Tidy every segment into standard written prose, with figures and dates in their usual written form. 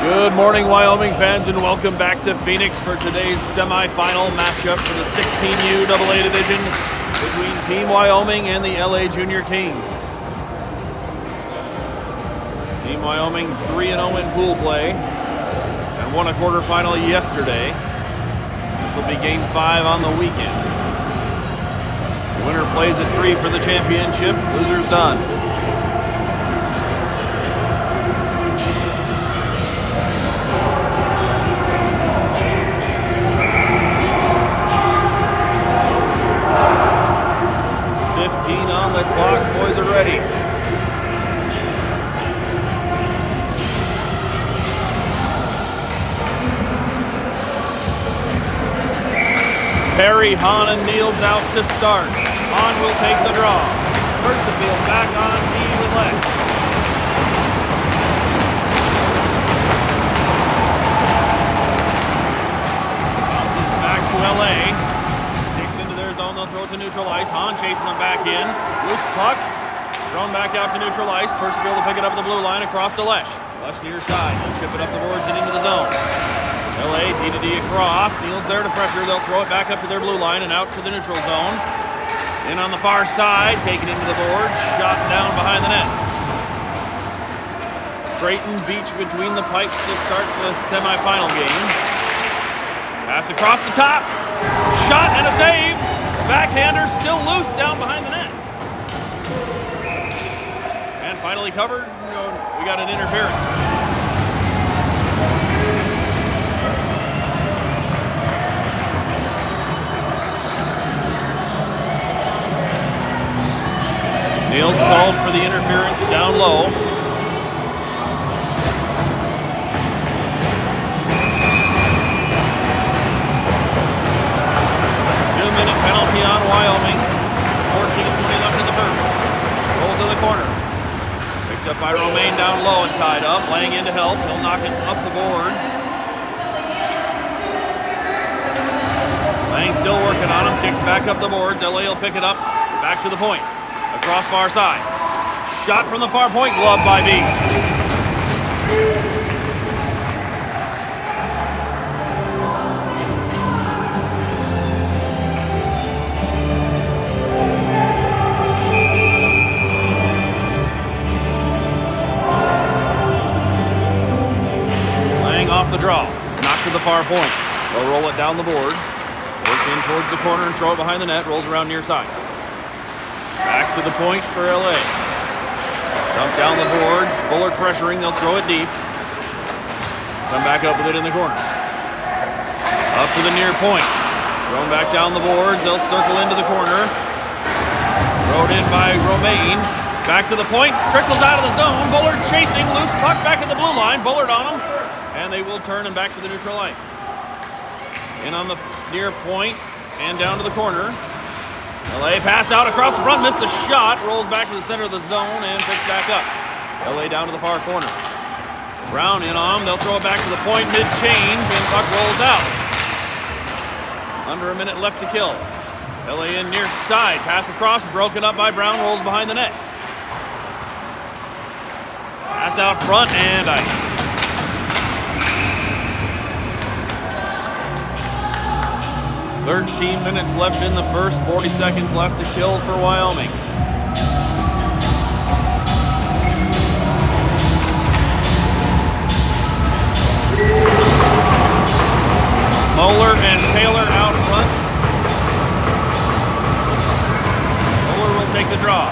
Good morning, Wyoming fans, and welcome back to Phoenix for today's semifinal matchup for the 16U AA division between Team Wyoming and the LA Junior Kings. Team Wyoming 3-0 in pool play and won a quarterfinal yesterday. This will be Game 5 on the weekend. The winner plays at 3 for the championship. Loser's done. On the clock, boys are ready. Perry, Hahn, and Niels out to start. Hahn will take the draw. Percival back on tee with left. Bounces back to LA. Zone, they'll throw it to neutral ice. Hahn chasing them back in. Loose puck. Thrown back out to neutral ice. Percival to pick it up at the blue line across to Lesh. Lesh near side. They'll chip it up the boards and into the zone. LA D across. Niels there to pressure. They'll throw it back up to their blue line and out to the neutral zone. In on the far side. Taken into the board. Shot down behind the net. Creighton Beach between the pipes to start the semifinal game. Pass across the top. Shot and a save. Backhander still loose down behind the net. And finally covered. We got an interference. Niels called for the interference down low. Penalty on Wyoming. 14:20 left in the first. Roll to the corner. Picked up by Romaine down low and tied up. Laying in to help. He'll knock it up the boards. Lang still working on him. Kicks back up the boards. LA will pick it up. Back to the point. Across far side. Shot from the far point. Glove by Beach. Off the draw, knocked to the far point. They'll roll it down the boards, work in towards the corner and throw it behind the net. Rolls around near side. Back to the point for LA. Dump down the boards. Bullard pressuring. They'll throw it deep. Come back up with it in the corner. Up to the near point. Thrown back down the boards. They'll circle into the corner. Thrown in by Romaine. Back to the point. Trickles out of the zone. Bullard chasing. Loose puck back at the blue line. Bullard on him. And they will turn and back to the neutral ice. In on the near point and down to the corner. LA pass out across the front, missed the shot, rolls back to the center of the zone and picks back up. LA down to the far corner. Brown in on them, they'll throw it back to the point mid-change and puck rolls out. Under a minute left to kill. LA in near side, pass across, broken up by Brown, rolls behind the net. Pass out front and ice. 13 minutes left in the first, 40 seconds left to kill for Wyoming. Moeller and Taylor out front. Moeller will take the draw.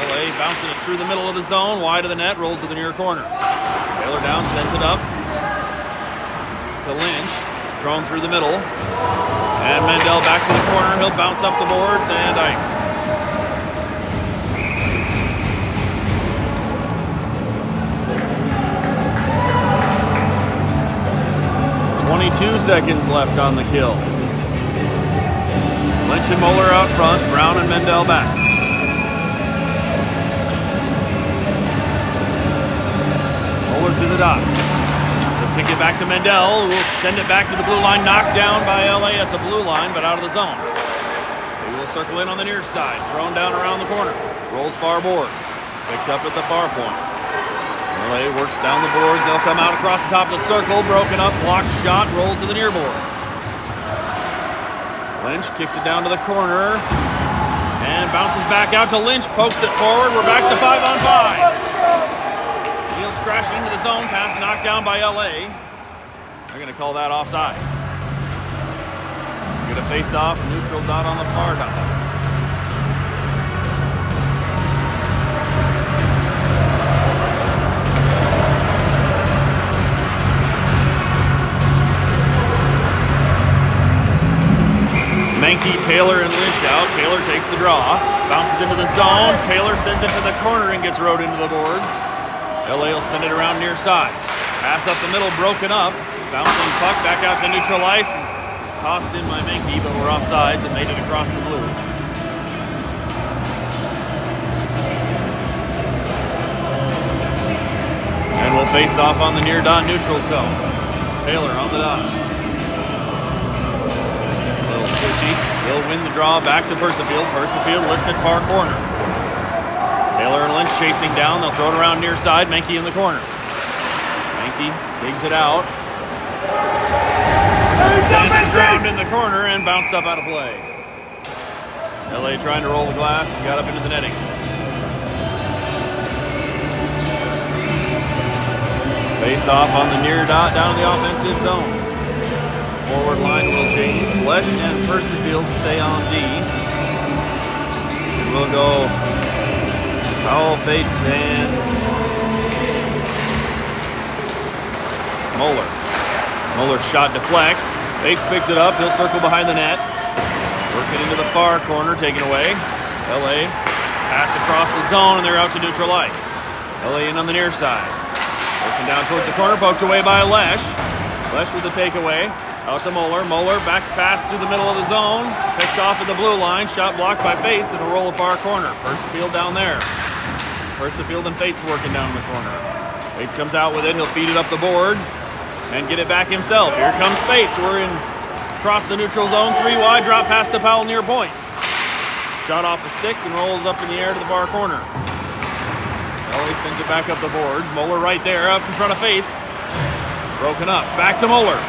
LA bouncing it through the middle of the zone, wide of the net, rolls to the near corner. Taylor down, sends it up to Lynch. Thrown through the middle. And Mendel back to the corner. He'll bounce up the boards and ice. .22 seconds left on the kill. Lynch and Moeller out front. Brown and Mendel back. Moeller to the dot. Kick it back to Mendel, who will send it back to the blue line, knocked down by LA at the blue line, but out of the zone. He will circle in on the near side, thrown down around the corner, rolls far boards, picked up at the far point. LA works down the boards. They'll come out across the top of the circle. Broken up, blocked shot, rolls to the near boards. Lynch kicks it down to the corner and bounces back out to Lynch. Pokes it forward. We're back to 5-on-5. Fields crashing into the zone. Pass knocked down by LA. They're going to call that offside. Get a face off. Neutral dot on the far dot. Menke, Taylor, and Lynch out. Taylor takes the draw. Bounces into the zone. Taylor sends it to the corner and gets rode into the boards. LA will send it around near side. Pass up the middle, broken up. Bouncing puck back out to neutral ice. Tossed in by Menke, but we're offsides and made it across the blue. And we'll face off on the near dot neutral zone. Taylor on the dot. He'll win the draw back to Percifield. Percifield lifts it far corner. Taylor and Lynch chasing down. They'll throw it around near side. Menke in the corner. Menke digs it out. Stands ground in the corner and bounced up out of play. LA trying to roll the glass and got up into the netting. Face off on the near dot down in the offensive zone. Forward line will change. Flesh and Percifield stay on D. And we'll go Powell, Fates, and Moeller. Moeller's shot deflects. Fates picks it up. He'll circle behind the net. Working into the far corner, taken away. LA pass across the zone, and they're out to neutral ice. LA in on the near side. Working down towards the corner, poked away by Lesh. Lesh with the takeaway. Out to Moeller. Moeller back pass through the middle of the zone. Picked off at the blue line. Shot blocked by Fates and a roll of far corner. Percifield down there. Percifield and Fates working down in the corner. Fates comes out with it. He'll feed it up the boards and get it back himself. Here comes Fates. We're in across the neutral zone. 3 wide. Drop pass to Powell near point. Shot off the stick and rolls up in the air to the far corner. LA sends it back up the boards. Moeller right there up in front of Fates. Broken up. Back to Moeller.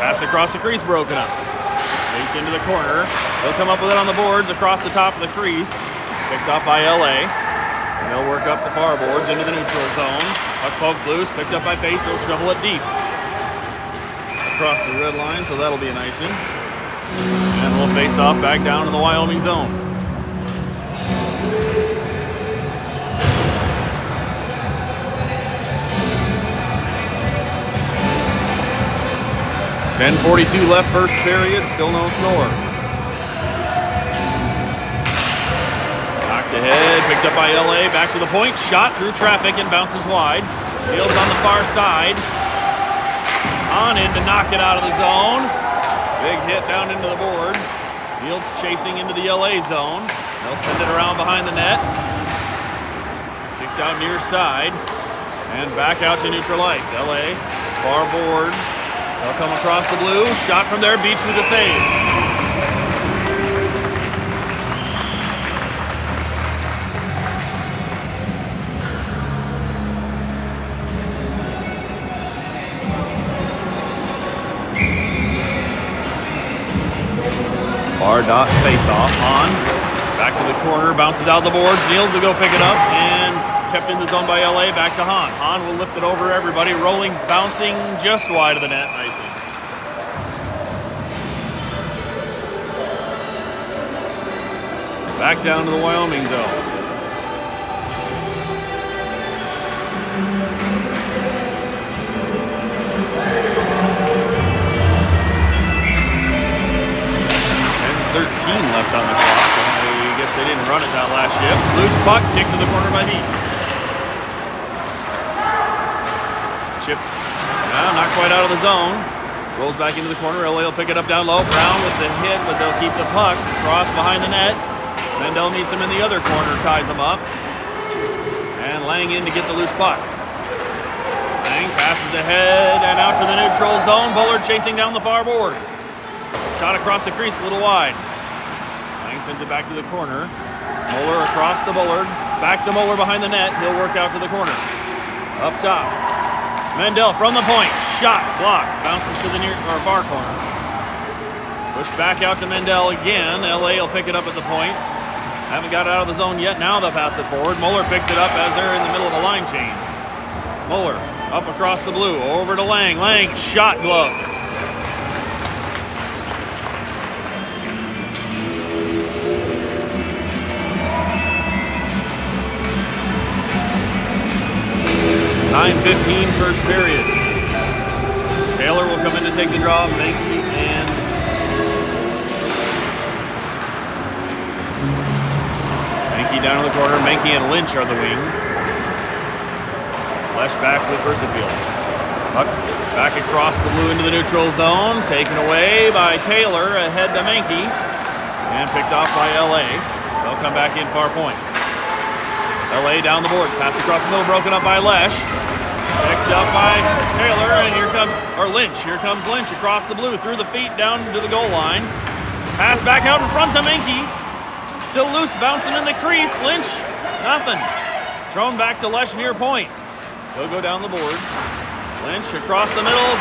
Pass across the crease, broken up. Fates into the corner. They'll come up with it on the boards across the top of the crease. Picked up by LA. And they'll work up the far boards into the neutral zone. Puck poked loose, picked up by Fates. They'll shovel it deep. Across the red line, so that'll be an icing. And we'll face off back down in the Wyoming zone. .10:42 left first period, still no score. Knocked ahead, picked up by LA, back to the point, shot through traffic and bounces wide. Fields on the far side. On in to knock it out of the zone. Big hit down into the boards. Fields chasing into the LA zone. They'll send it around behind the net. Kicks out near side. And back out to neutral ice. LA, far boards. They'll come across the blue. Shot from there, Beach with a save. Far dot face off. On. Back to the corner. Bounces out the boards. Niels will go pick it up. And kept in the zone by LA. Back to Hahn. Hahn will lift it over everybody. Rolling, bouncing just wide of the net. Icing. Back down to the Wyoming zone. And 13 left on the clock. I guess they didn't run it that last shift. Loose puck, kicked to the corner by Beach. Chipped. Not quite out of the zone. Rolls back into the corner. LA will pick it up down low. Brown with the hit, but they'll keep the puck. Cross behind the net. Mendel meets him in the other corner, ties him up. And Lang in to get the loose puck. Lang passes ahead and out to the neutral zone. Bullard chasing down the far boards. Shot across the crease, a little wide. Lang sends it back to the corner. Moeller across to Bullard. Back to Moeller behind the net. He'll work out to the corner. Up top. Mendel from the point. Shot. Blocked. Bounces to the near or far corner. Push back out to Mendel again. LA will pick it up at the point. Haven't got out of the zone yet. Now they'll pass it forward. Muller picks it up as they're in the middle of a line change. Muller up across the blue. Over to Lang. Lang shot glove. .9:15 first period. Taylor will come in to take the draw. Mankey down in the corner. Mankey and Lynch are the wings. Lesh back with Versatile. Puck back across the blue into the neutral zone. Taken away by Taylor ahead to Mankey. And picked off by LA. They'll come back in far point. LA down the boards. Pass across the middle. Broken up by Lesh. Picked up by Taylor. And here comes, or Lynch. Here comes Lynch across the blue. Through the feet down to the goal line. Pass back out in front to Mankey. Still loose, bouncing in the crease. Lynch, nothing. Thrown back to Lesh near point. He'll go down the boards. Lynch across the middle.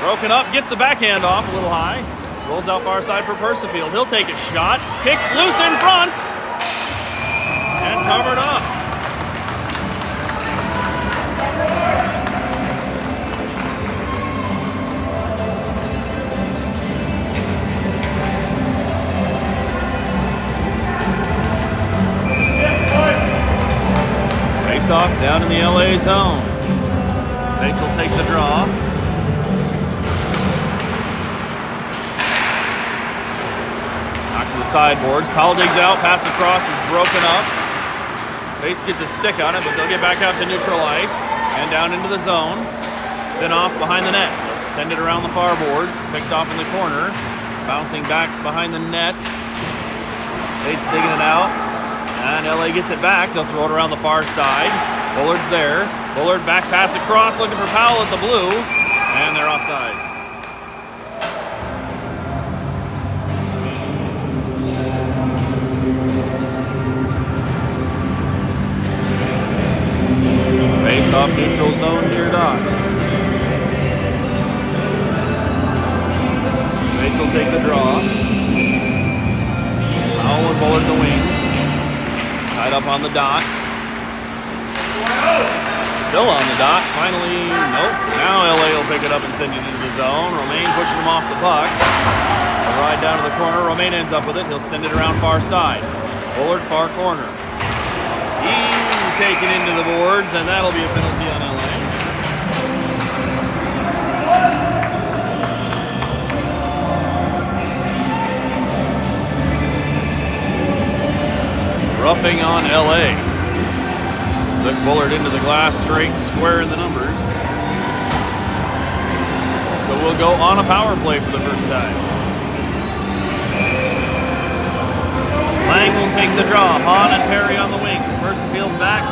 Broken up, gets the backhand off a little high. Rolls out far side for Percifield. He'll take a shot. Kick loose in front. And covered up. Off down in the LA zone. Bates will take the draw. Knocked to the sideboards. Powell digs out. Pass across is broken up. Bates gets a stick on it, but they'll get back out to neutral ice and down into the zone. Then off behind the net. They'll send it around the far boards. Picked off in the corner. Bouncing back behind the net. Bates digging it out. And LA gets it back. They'll throw it around the far side. Bullard's there. Bullard back pass across, looking for Powell at the blue. And they're offsides. Face off neutral zone near dot. Face will take the draw. Powell and Bullard in the wings. Tied up on the dot. Still on the dot. Finally, nope. Now LA will pick it up and send it into the zone. Romaine pushing him off the puck. They'll ride down to the corner. Romaine ends up with it. He'll send it around far side. Bullard far corner. Taken into the boards, and that'll be a penalty on LA. Roughing on LA. Took Bullard into the glass, straight, square in the numbers. So we'll go on a power play for the first time. Lang will take the draw. Hahn and Perry on the wings. Percifield back.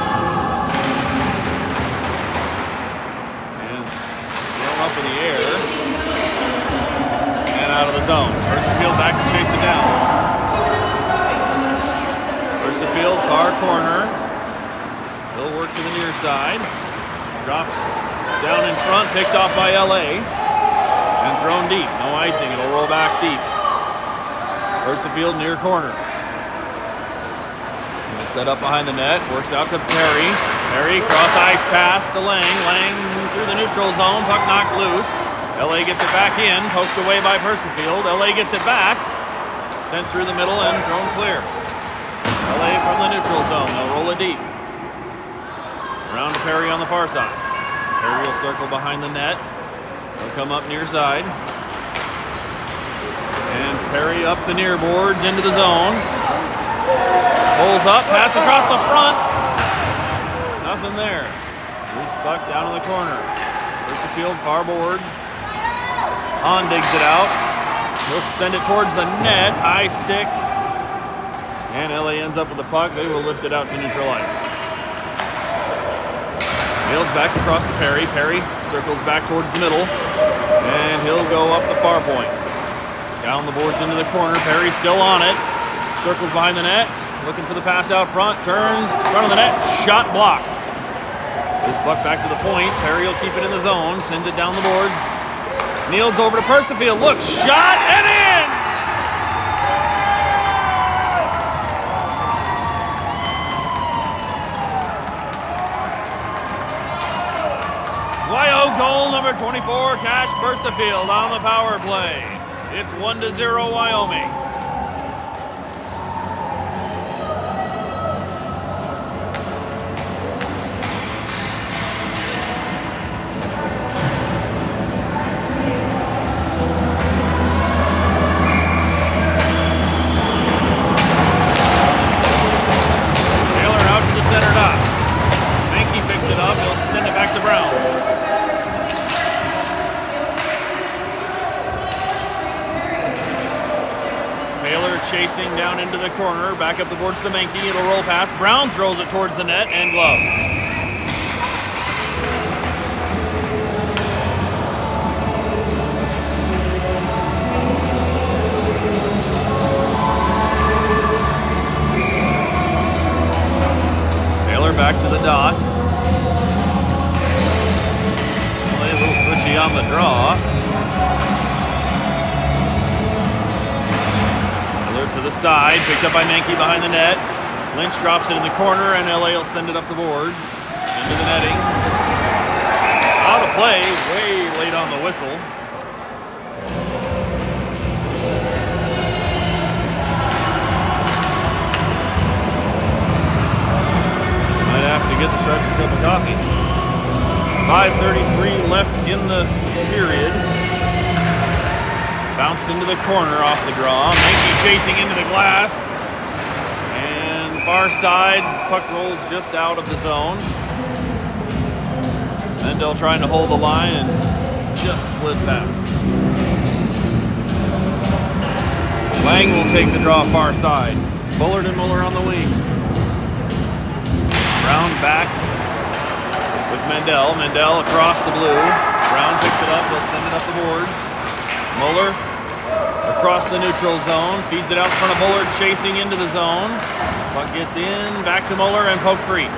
And thrown up in the air. And out of the zone. Percifield back to chase it down. Percifield, far corner. He'll work to the near side. Drops down in front, picked off by LA. And thrown deep. No icing, it'll roll back deep. Percifield near corner. He'll set up behind the net, works out to Perry. Perry, cross ice pass to Lang. Lang through the neutral zone, puck knocked loose. LA gets it back in, poked away by Percifield. LA gets it back. Sent through the middle and thrown clear. LA from the neutral zone, they'll roll it deep. Around to Perry on the far side. Perry will circle behind the net. He'll come up near side. And Perry up the near boards into the zone. Pulls up, pass across the front. Nothing there. Loose puck down in the corner. Percifield, far boards. Hahn digs it out. He'll send it towards the net. High stick. And LA ends up with the puck. They will lift it out to neutral ice. Mills back across to Perry. Perry circles back towards the middle. And he'll go up the far point. Down the boards into the corner. Perry still on it. Circles behind the net. Looking for the pass out front. Turns. Front of the net. Shot blocked. Puck back to the point. Perry will keep it in the zone. Sends it down the boards. Niels over to Percifield. Look, shot and in! Wyo goal number 24, Cash Percifield on the power play. It's 1-0 Wyoming. Chasing down into the corner, back up the boards to Menke. It'll roll past. Brown throws it towards the net and glove. Taylor back to the dot. Play a little twitchy on the draw. To the side, picked up by Menke behind the net. Lynch drops it in the corner, and LA will send it up the boards into the netting. Out of play, way late on the whistle. Might have to get the Stripes a cup of coffee. 5:33 left in the period. Bounced into the corner off the draw. Menke chasing into the glass. And far side, puck rolls just out of the zone. Mendel trying to hold the line and just slid past. Lang will take the draw far side. Bullard and Muller on the wing. Brown back with Mendel. Mendel across the blue. Brown picks it up. They'll send it up the boards. Muller across the neutral zone, feeds it out in front of Bullard, chasing into the zone. Puck gets in, back to Muller, and poke free.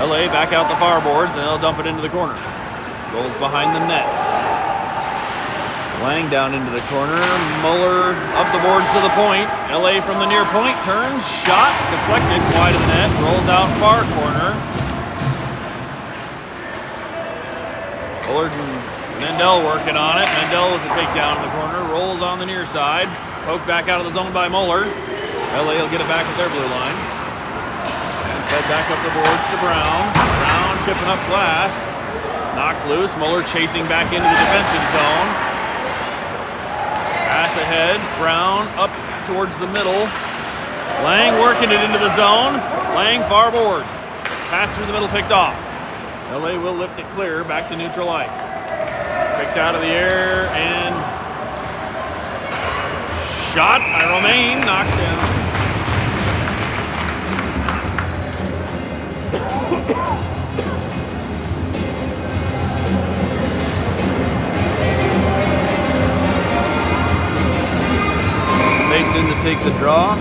LA back out the far boards, and they'll dump it into the corner. Goes behind the net. Lang down into the corner. Muller up the boards to the point. LA from the near point, turns, shot, deflected wide of the net, rolls out far corner. Bullard and Mendel working on it. Mendel with the takedown in the corner. Rolls on the near side. Poked back out of the zone by Muller. LA will get it back at their blue line. And fed back up the boards to Brown. Brown chipping up glass. Knocked loose. Muller chasing back into the defensive zone. Pass ahead. Brown up towards the middle. Lang working it into the zone. Lang far boards. Pass through the middle picked off. LA will lift it clear back to neutral ice. Picked out of the air and shot by Romaine, knocked down. Fakes in to take the draw.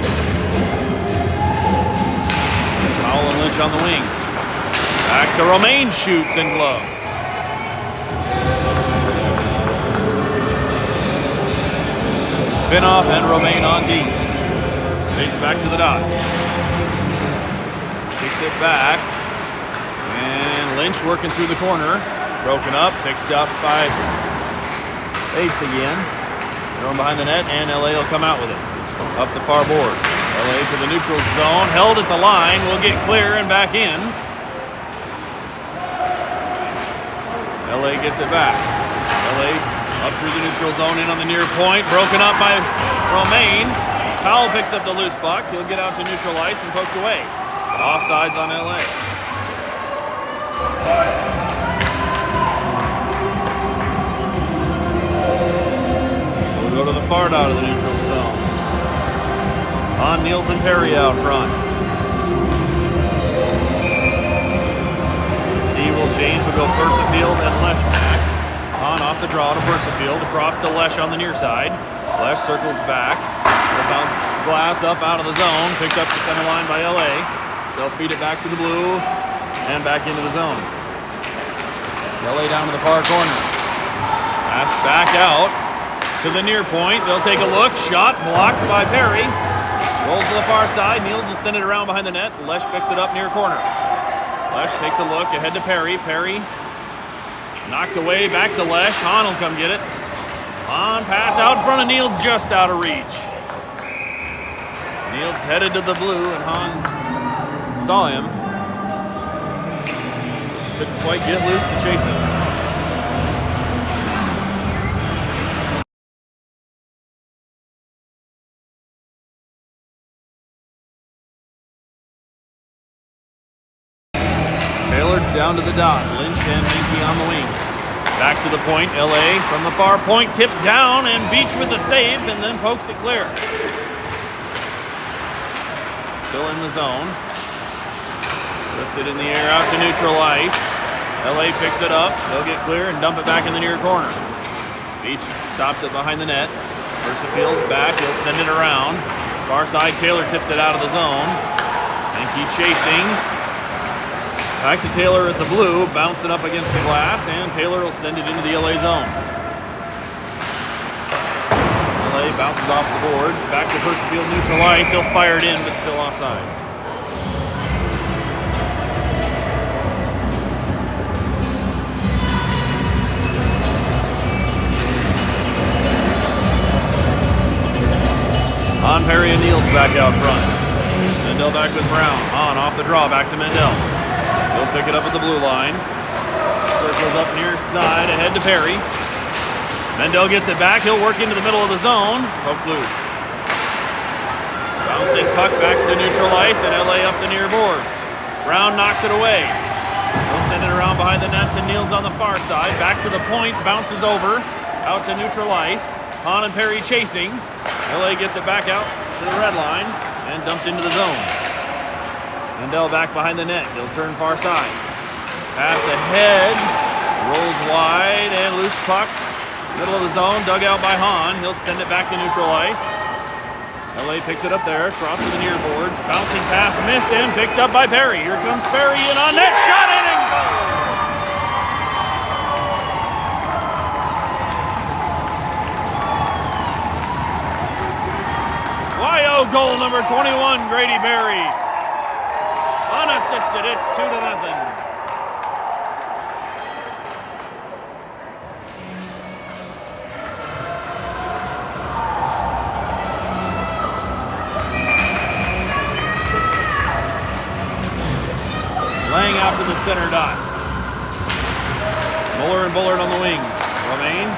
Powell and Lynch on the wings. Back to Romaine, shoots and glove. Finoff and Romaine on D. Takes back to the dot. Takes it back. And Lynch working through the corner. Broken up, picked up by Bates again. Thrown behind the net, and LA will come out with it. Up the far board. LA to the neutral zone. Held at the line. Will get clear and back in. LA gets it back. LA up through the neutral zone, in on the near point. Broken up by Romaine. Powell picks up the loose puck. He'll get out to neutral ice and poked away. Offsides on LA. We'll go to the far out of the neutral zone. On Niels and Perry out front. D will change. We'll go Percifield and Leshnak. On off the draw to Percifield, across to Lesh on the near side. Lesh circles back. Will bounce glass up out of the zone. Picked up the center line by LA. They'll feed it back to the blue and back into the zone. LA down to the far corner. Pass back out to the near point. They'll take a look. Shot blocked by Perry. Rolls to the far side. Niels will send it around behind the net. Lesh picks it up near corner. Lesh takes a look ahead to Perry. Perry knocked away back to Lesh. Hahn will come get it. Hahn pass out in front of Niels, just out of reach. Niels headed to the blue and Hahn saw him. Just couldn't quite get loose to chase him. Down to the dot. Lynch and Menke on the wings. Back to the point. LA from the far point. Tipped down and Beach with the save and then pokes it clear. Still in the zone. Lifted in the air out to neutral ice. LA picks it up. They'll get clear and dump it back in the near corner. Beach stops it behind the net. Persefield back. He'll send it around. Far side. Taylor tips it out of the zone. Menke chasing. Back to Taylor at the blue, bouncing up against the glass, and Taylor will send it into the LA zone. LA bounces off the boards, back to Persefield neutral ice. He'll fire it in, but still offsides. Hahn, Perry, and Niels back out front. Mendel back with Brown. Hahn off the draw, back to Mendel. He'll pick it up at the blue line. Circles up near side, ahead to Perry. Mendel gets it back. He'll work into the middle of the zone. Poke loose. Bouncing puck back to neutral ice and LA up the near boards. Brown knocks it away. He'll send it around behind the net to Niels on the far side. Back to the point, bounces over. Out to neutral ice. Hahn and Perry chasing. LA gets it back out to the red line and dumped into the zone. Mendel back behind the net. He'll turn far side. Pass ahead. Rolls wide and loose puck. Middle of the zone. Dug out by Hahn. He'll send it back to neutral ice. LA picks it up there. Across to the near boards. Bouncing pass missed and picked up by Perry. Here comes Perry in on net. Shot in and goal! Wyo goal number 21, Grady Berry. Unassisted, it's 2-0. Laying out to the center dot. Muller and Bullard on the wings. Romaine,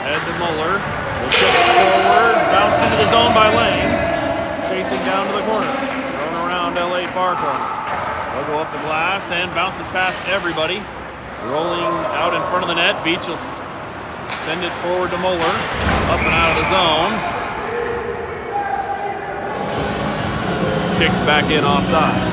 head to Muller. Will chip it forward, bounced into the zone by Lang. Chasing down to the corner. Thrown around LA far corner. They'll go up the glass and bounces past everybody. Rolling out in front of the net. Beach will send it forward to Muller. Up and out of the zone. Kicks back in offside.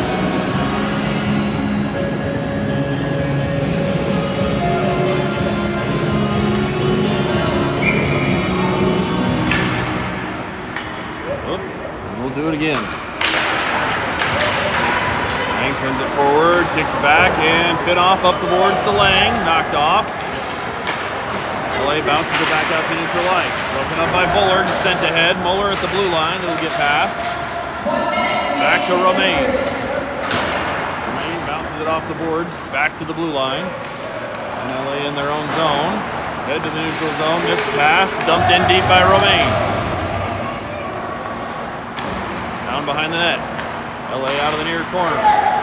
We'll do it again. Lang sends it forward, kicks it back, and fit off up the boards to Lang. Knocked off. LA bounces it back out to neutral ice. Broken up by Bullard, sent ahead. Muller at the blue line. It'll get past. Back to Romaine. Romaine bounces it off the boards, back to the blue line. And LA in their own zone. Head to the neutral zone. Missed pass. Dumped in deep by Romaine. Down behind the net. LA out of the near corner.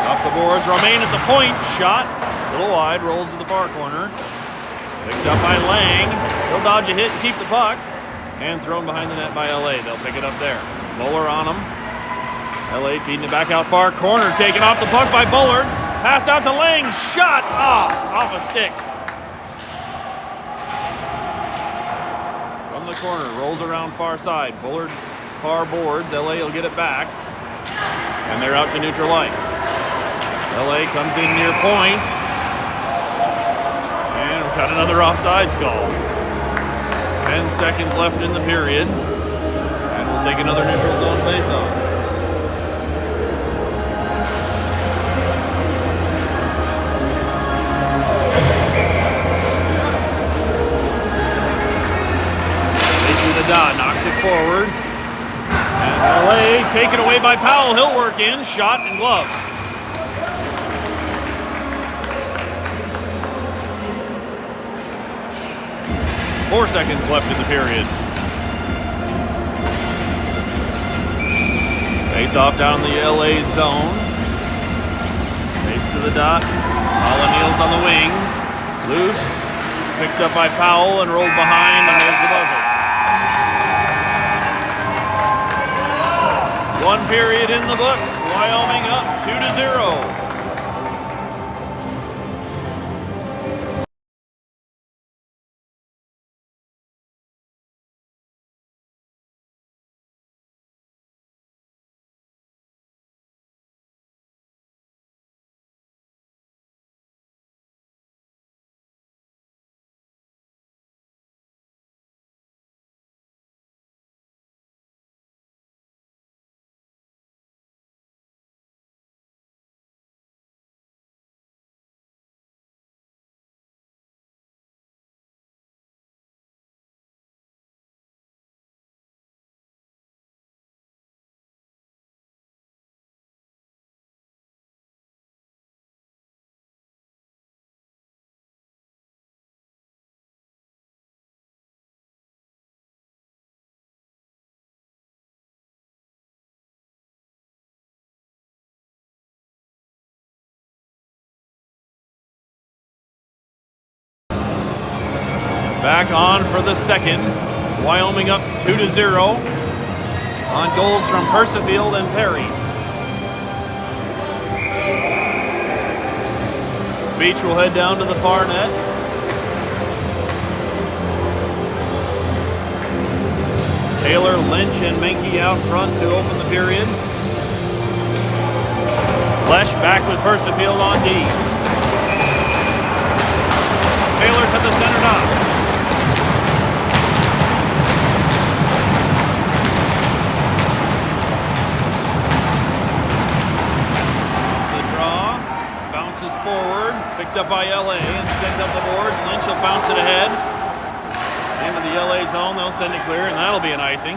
Off the boards. Romaine at the point. Shot. A little wide. Rolls to the far corner. Picked up by Lang. He'll dodge a hit and keep the puck. And thrown behind the net by LA. They'll pick it up there. Muller on him. LA feeding it back out far corner. Taken off the puck by Bullard. Passed out to Lang. Shot off a stick. From the corner. Rolls around far side. Bullard far boards. LA will get it back. And they're out to neutral ice. LA comes in near point. And we've got another offsides call. 10 seconds left in the period. And we'll take another neutral zone face-off. the dot, knocks it forward. And LA taken away by Powell. He'll work in, shot and glove. Four seconds left in the period. Face off down the LA zone. Face to the dot. Paula Niels on the wings. Loose. Picked up by Powell and rolled behind, and there's the buzzer. One period in the books. Wyoming up 2-0. Back on for the second. Wyoming up 2-0 on goals from Percival and Perry. Beach will head down to the far net. Taylor, Lynch, and Menke out front to open the period. Lesh back with Percival on D. Taylor to the center dot. Forward, picked up by LA and sent up the boards. Lynch will bounce it ahead into the LA zone. They'll send it clear, and that'll be an icing.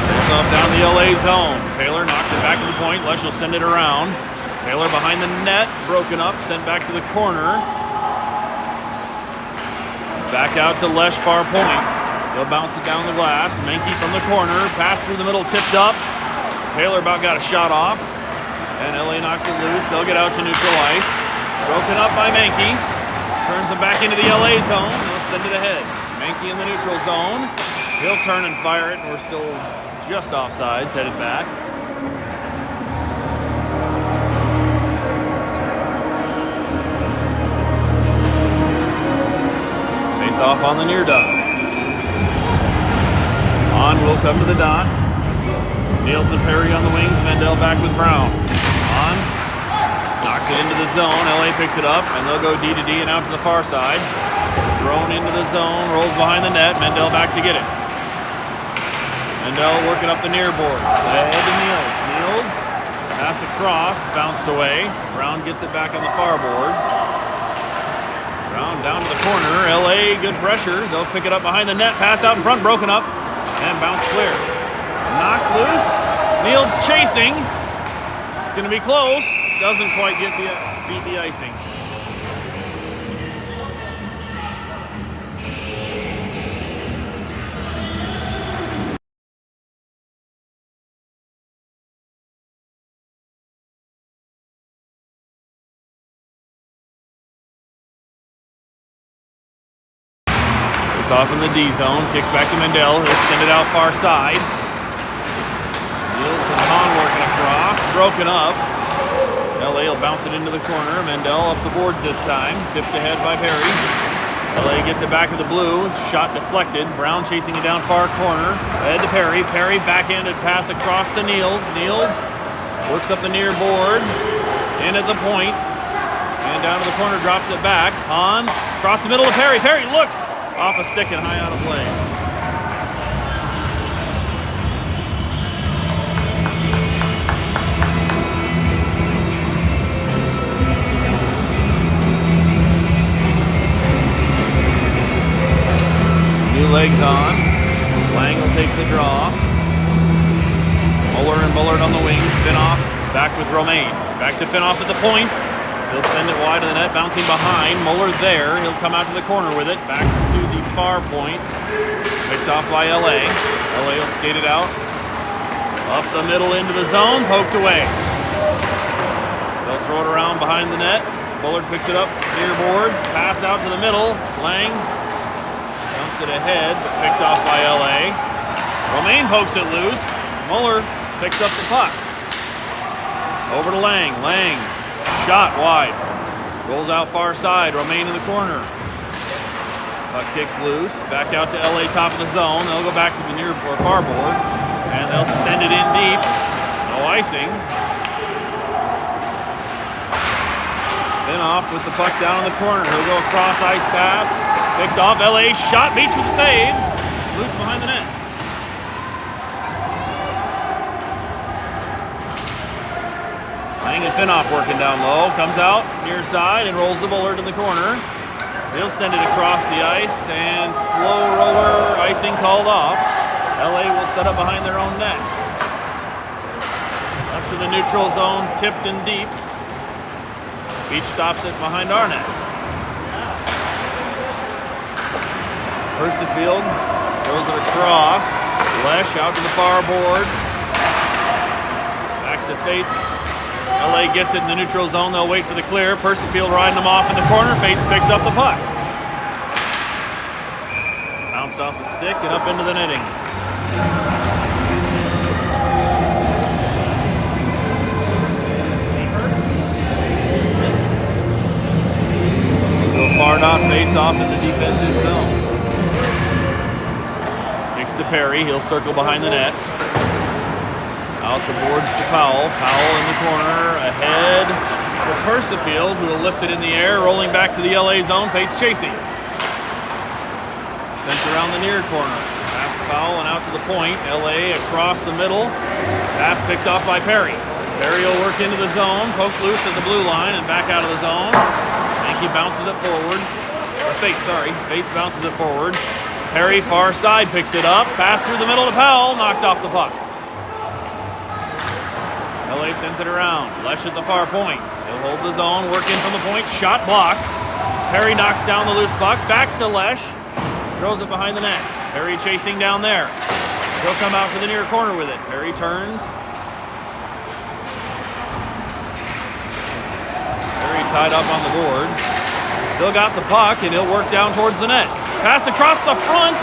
Takes off down the LA zone. Taylor knocks it back to the point. Lesh will send it around. Taylor behind the net, broken up, sent back to the corner. Back out to Lesh, far point. He'll bounce it down the glass. Menke from the corner, pass through the middle, tipped up. Taylor about got a shot off, and LA knocks it loose. They'll get out to neutral ice. Broken up by Menke. Turns them back into the LA zone. They'll send it ahead. Menke in the neutral zone. He'll turn and fire it, and we're still just offsides, headed back. Off on the near dot. On will come to the dot. Niels and Perry on the wings. Mendel back with Brown. On. Knocks it into the zone. LA picks it up, and they'll go D to D and out to the far side. Thrown into the zone. Rolls behind the net. Mendel back to get it. Mendel working up the near boards. Ahead to Niels. Niels. Pass across. Bounced away. Brown gets it back on the far boards. Brown down to the corner. LA, good pressure. They'll pick it up behind the net. Pass out in front, broken up, and bounce clear. Knocked loose. Niels chasing. It's going to be close. Doesn't quite beat the icing. Off in the D zone, kicks back to Mendel. He'll send it out far side. Niels and Hahn working across, broken up. LA will bounce it into the corner. Mendel up the boards this time, tipped ahead by Perry. LA gets it back to the blue, shot deflected. Brown chasing it down far corner. Ahead to Perry. Perry backhanded pass across to Niels. Niels works up the near boards, in at the point, and down to the corner, drops it back. Hahn across the middle of Perry. Perry looks. off a stick and high out of play. New legs on. Lang will take the draw. Muller and Bullard on the wings. Finoff back with Romaine. Back to Finoff at the point. He'll send it wide of the net, bouncing behind. Muller there. He'll come out to the corner with it. Back to the far point. Picked off by LA. LA will skate it out. Up the middle into the zone. Poked away. They'll throw it around behind the net. Bullard picks it up near boards. Pass out to the middle. Lang dumps it ahead, but picked off by LA. Romaine pokes it loose. Muller picks up the puck. Over to Lang. Lang. Shot wide. Rolls out far side. Romaine in the corner. Puck kicks loose. Back out to LA top of the zone. They'll go back to the near or far boards. And they'll send it in deep. No icing. Finoff with the puck down in the corner. He'll go across ice pass. Picked off. LA shot. Beach with the save. Loose behind the net. Lang and Finoff working down low. Comes out near side and rolls the Bullard in the corner. He'll send it across the ice and slow roller icing called off. LA will set up behind their own net. Up to the neutral zone, tipped and deep. Beach stops it behind our net. Percifield throws it across. Lesh out to the far boards. Back to Fates. LA gets it in the neutral zone. They'll wait for the clear. Percifield riding them off in the corner. Fates picks up the puck. Bounced off the stick and up into the netting. Go far dot face off in the defensive zone. Kicks to Perry. He'll circle behind the net. Out the boards to Powell. Powell in the corner, ahead to Percifield, who will lift it in the air, rolling back to the LA zone. Fates chasing. Sent around the near corner. Pass to Powell and out to the point. LA across the middle. Pass picked off by Perry. Perry will work into the zone, poke loose at the blue line and back out of the zone. Sankey bounces it forward. Fates bounces it forward. Perry far side picks it up. Pass through the middle to Powell, knocked off the puck. LA sends it around. Lesh at the far point. He'll hold the zone, work in from the point. Shot blocked. Perry knocks down the loose puck. Back to Lesh. Throws it behind the net. Perry chasing down there. He'll come out to the near corner with it. Perry turns. Perry tied up on the boards. Still got the puck, and he'll work down towards the net. Pass across the front.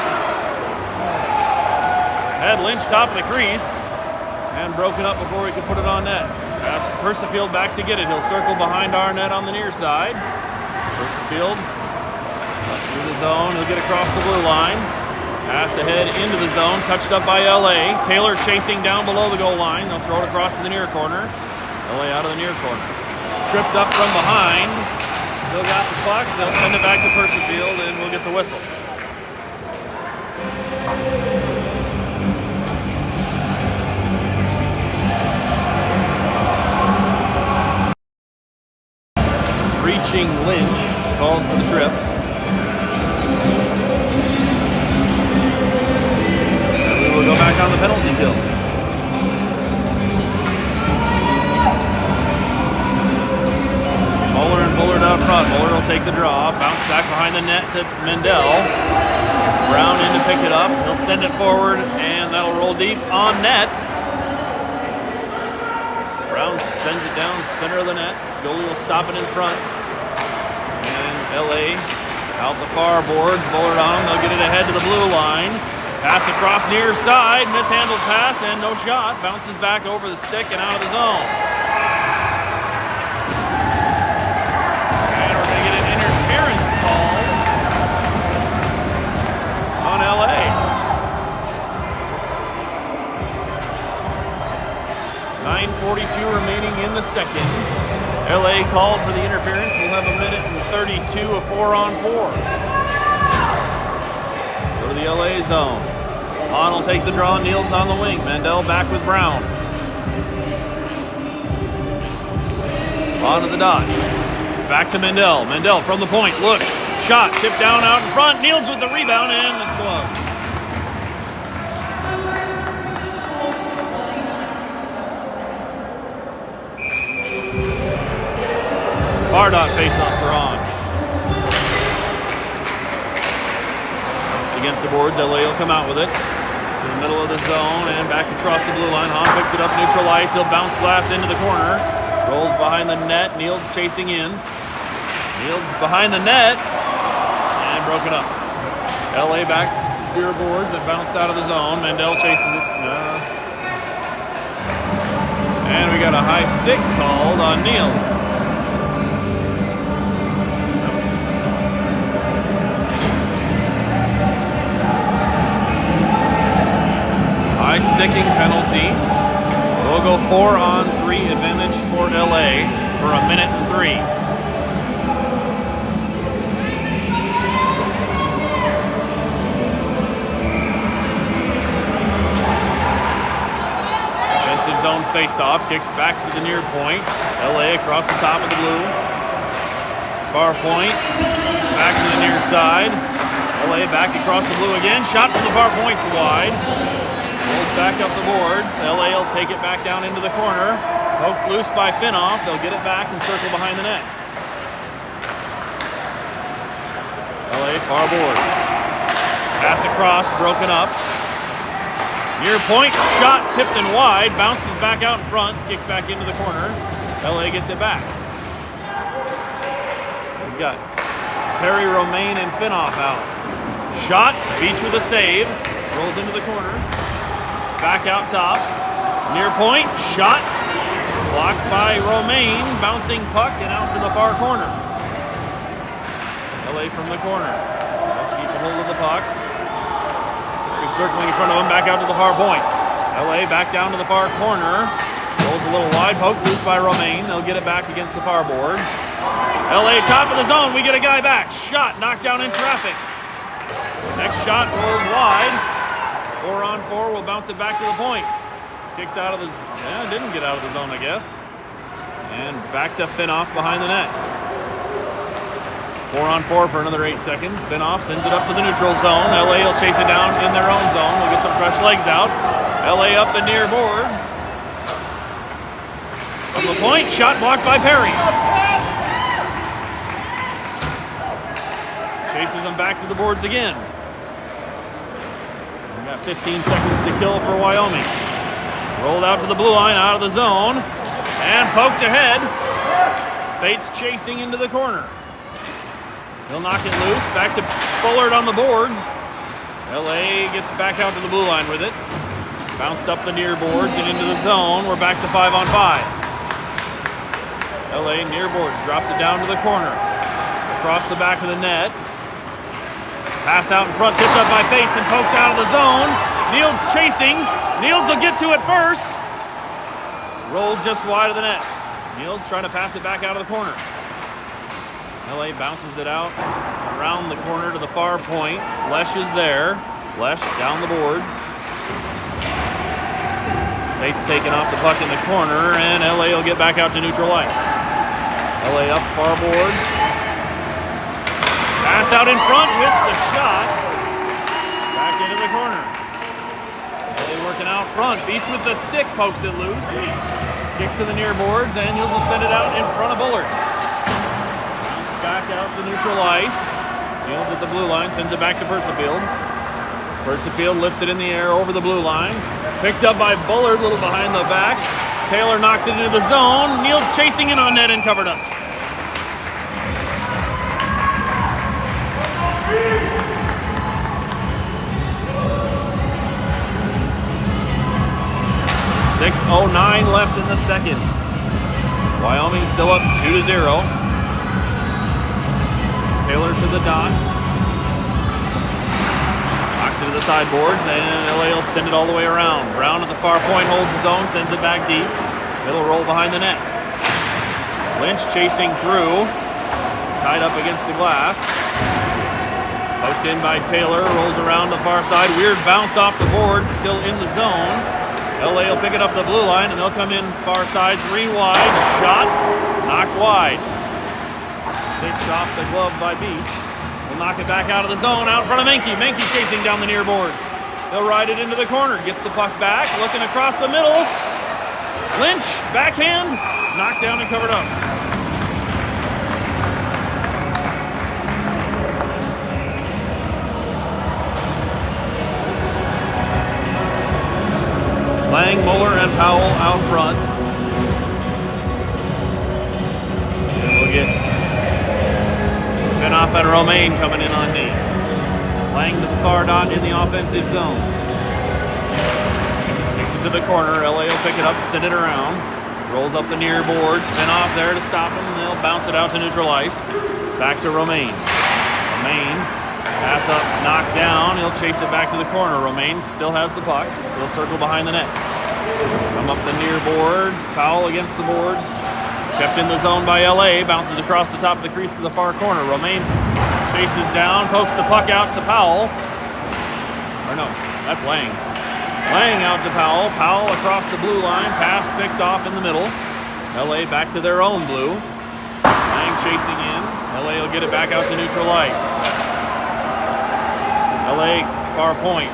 Had Lynch top of the crease. And broken up before we could put it on net. Pass Percifield back to get it. He'll circle behind our net on the near side. Percifield up through the zone. He'll get across the blue line. Pass ahead into the zone. Touched up by LA. Taylor chasing down below the goal line. They'll throw it across to the near corner. LA out of the near corner. Tripped up from behind. Still got the puck. They'll send it back to Percifield and we'll get the whistle. Reaching Lynch, called for the trip. And we will go back on the penalty kill. Muller and Bullard out front. Muller will take the draw, bounce back behind the net to Mendel. Brown in to pick it up. He'll send it forward, and that'll roll deep on net. Brown sends it down center of the net. Goalie will stop it in front. LA out the far boards, Bullard on, they'll get it ahead to the blue line. Pass across near side, mishandled pass and no shot. Bounces back over the stick and out of the zone. And we're going to get an interference call on LA. 9:42 remaining in the second. LA called for the interference. We'll have a minute and 32 of 4-on-4. the LA zone. Hahn will take the draw. Niels on the wing. Mandel back with Brown. On to the dot. Back to Mandel. Mandel from the point. Looks. Shot. Tipped down out in front. Niels with the rebound and the glove. Far dot face-off for Hahn. Against the boards. LA will come out with it. To the middle of the zone and back across the blue line. Hahn picks it up. Neutral ice. He'll bounce glass into the corner. Rolls behind the net. Niels chasing in. Niels behind the net. And broken up. LA back near boards and bounced out of the zone. Mandel chases it. And we got a high stick called on Niels. High sticking penalty. We'll go 4-on-3 advantage for LA for 1:03. Defensive zone face-off. Kicks back to the near point. LA across the top of the blue. Far point. Back to the near side. LA back across the blue again. Shot from the far point's wide. Rolls back up the boards. LA will take it back down into the corner. Poked loose by Finoff. They'll get it back and circle behind the net. LA far boards. Pass across, broken up. Near point, shot tipped and wide. Bounces back out in front. Kicked back into the corner. LA gets it back. We've got Perry, Romaine, and Finoff out. Shot, Beach with a save. Rolls into the corner. Back out top. Near point. Shot. Blocked by Romaine. Bouncing puck and out to the far corner. LA from the corner. They'll keep a hold of the puck. He's circling in front of him. Back out to the far point. LA back down to the far corner. Rolls a little wide. Poke loose by Romaine. They'll get it back against the far boards. LA top of the zone. We get a guy back. Shot. Knocked down in traffic. Next shot rolls wide. 4-on-4 will bounce it back to the point. Kicks out of the... didn't get out of the zone, I guess. And back to Finoff behind the net. 4-on-4 for another 8 seconds. Finoff sends it up to the neutral zone. LA will chase it down in their own zone. We'll get some fresh legs out. LA up the near boards. From the point, shot blocked by Perry. Chases them back to the boards again. 15 seconds to kill for Wyoming. Rolled out to the blue line, out of the zone, and poked ahead. Bates chasing into the corner. He'll knock it loose. Back to Bullard on the boards. LA gets back out to the blue line with it. Bounced up the near boards and into the zone. We're back to 5-on-5. LA near boards, drops it down to the corner. Across the back of the net. Pass out in front, tipped up by Bates and poked out of the zone. Niels chasing. Niels will get to it first. Rolls just wide of the net. Niels trying to pass it back out of the corner. LA bounces it out around the corner to the far point. Lesh is there. Lesh down the boards. Bates taking off the puck in the corner, and LA will get back out to neutral ice. LA up far boards. Pass out in front, missed the shot. Back into the corner. LA working out front. Beach with the stick, pokes it loose. Kicks to the near boards, and Niels will send it out in front of Bullard. Bounce back out to neutral ice. Niels at the blue line, sends it back to Persifield. Persifield lifts it in the air over the blue line. Picked up by Bullard, a little behind the back. Taylor knocks it into the zone. Niels chasing in on net and covered up. 6:09 left in the second. Wyoming still up 2-0. Taylor to the dot. Knocks it to the sideboards, and LA will send it all the way around. Brown at the far point holds his own, sends it back deep. It'll roll behind the net. Lynch chasing through. Tied up against the glass. Poked in by Taylor, rolls around the far side. Weird bounce off the board, still in the zone. LA will pick it up the blue line, and they'll come in far side, 3 wide. Shot, knocked wide. Picked off the glove by Beach. Will knock it back out of the zone, out in front of Menke. Menke chasing down the near boards. He'll ride it into the corner, gets the puck back, looking across the middle. Lynch, backhand, knocked down and covered up. Lang, Muller, and Powell out front. And we'll get Finoff and Romaine coming in on D. Lang to the far dot in the offensive zone. Takes it to the corner. LA will pick it up and send it around. Rolls up the near boards. Finoff there to stop him, and they'll bounce it out to neutral ice. Back to Romaine. Romaine. Pass up, knocked down. He'll chase it back to the corner. Romaine still has the puck. He'll circle behind the net. Come up the near boards. Powell against the boards. Kept in the zone by LA. Bounces across the top of the crease to the far corner. Romaine chases down, pokes the puck out to Powell. Or no, that's Lang. Lang out to Powell. Powell across the blue line. Pass picked off in the middle. LA back to their own blue. Lang chasing in. LA will get it back out to neutral ice. LA, far point.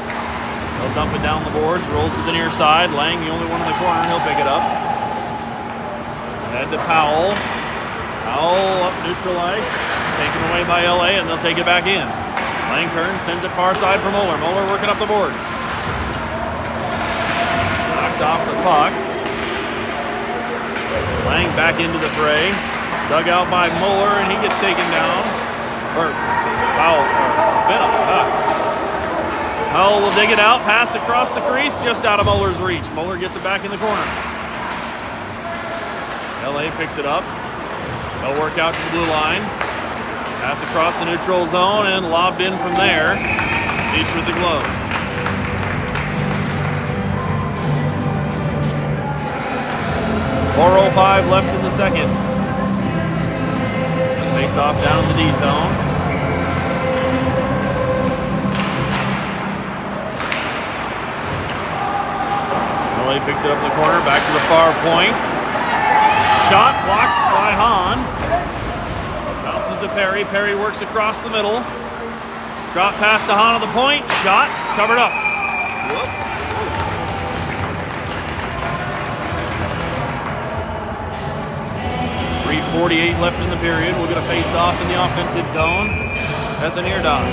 He'll dump it down the boards, rolls to the near side. Lang, the only one in the corner, he'll pick it up. Head to Powell. Powell up neutral ice. Taken away by LA, and they'll take it back in. Lang turns, sends it far side for Muller. Muller working up the boards. Knocked off the puck. Lang back into the fray. Dug out by Muller, and he gets taken down. Powell, Powell will dig it out, pass across the crease, just out of Muller's reach. Muller gets it back in the corner. LA picks it up. They'll work out to the blue line. Pass across the neutral zone and lobbed in from there. Beach with the glove. .405 left in the second. Face off down the D zone. LA picks it up in the corner, back to the far point. Shot blocked by Hahn. Bounces to Perry. Perry works across the middle. Drop pass to Hahn on the point. Shot covered up. Whoop. 3:48 left in the period. We'll get a face-off in the offensive zone at the near dot.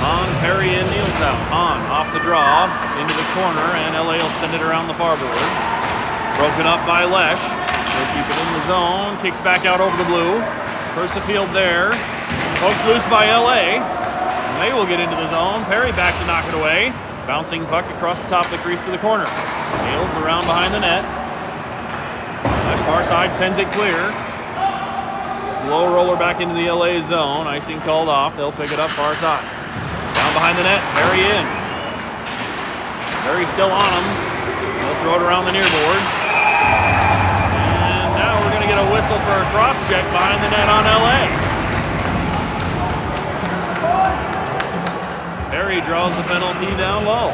Hahn, Perry, and Niels out. Hahn off the draw into the corner, and LA will send it around the far boards. Broken up by Lesh. They'll keep it in the zone. Kicks back out over the blue. Persefield there. Poked loose by LA. They will get into the zone. Perry back to knock it away. Bouncing puck across the top of the crease to the corner. Niels around behind the net. Lesh far side sends it clear. Slow roller back into the LA zone. Icing called off. They'll pick it up far side. Down behind the net. Perry in. Perry still on him. They'll throw it around the near boards. And now we're going to get a whistle for a cross check behind the net on LA. Perry draws the penalty down low.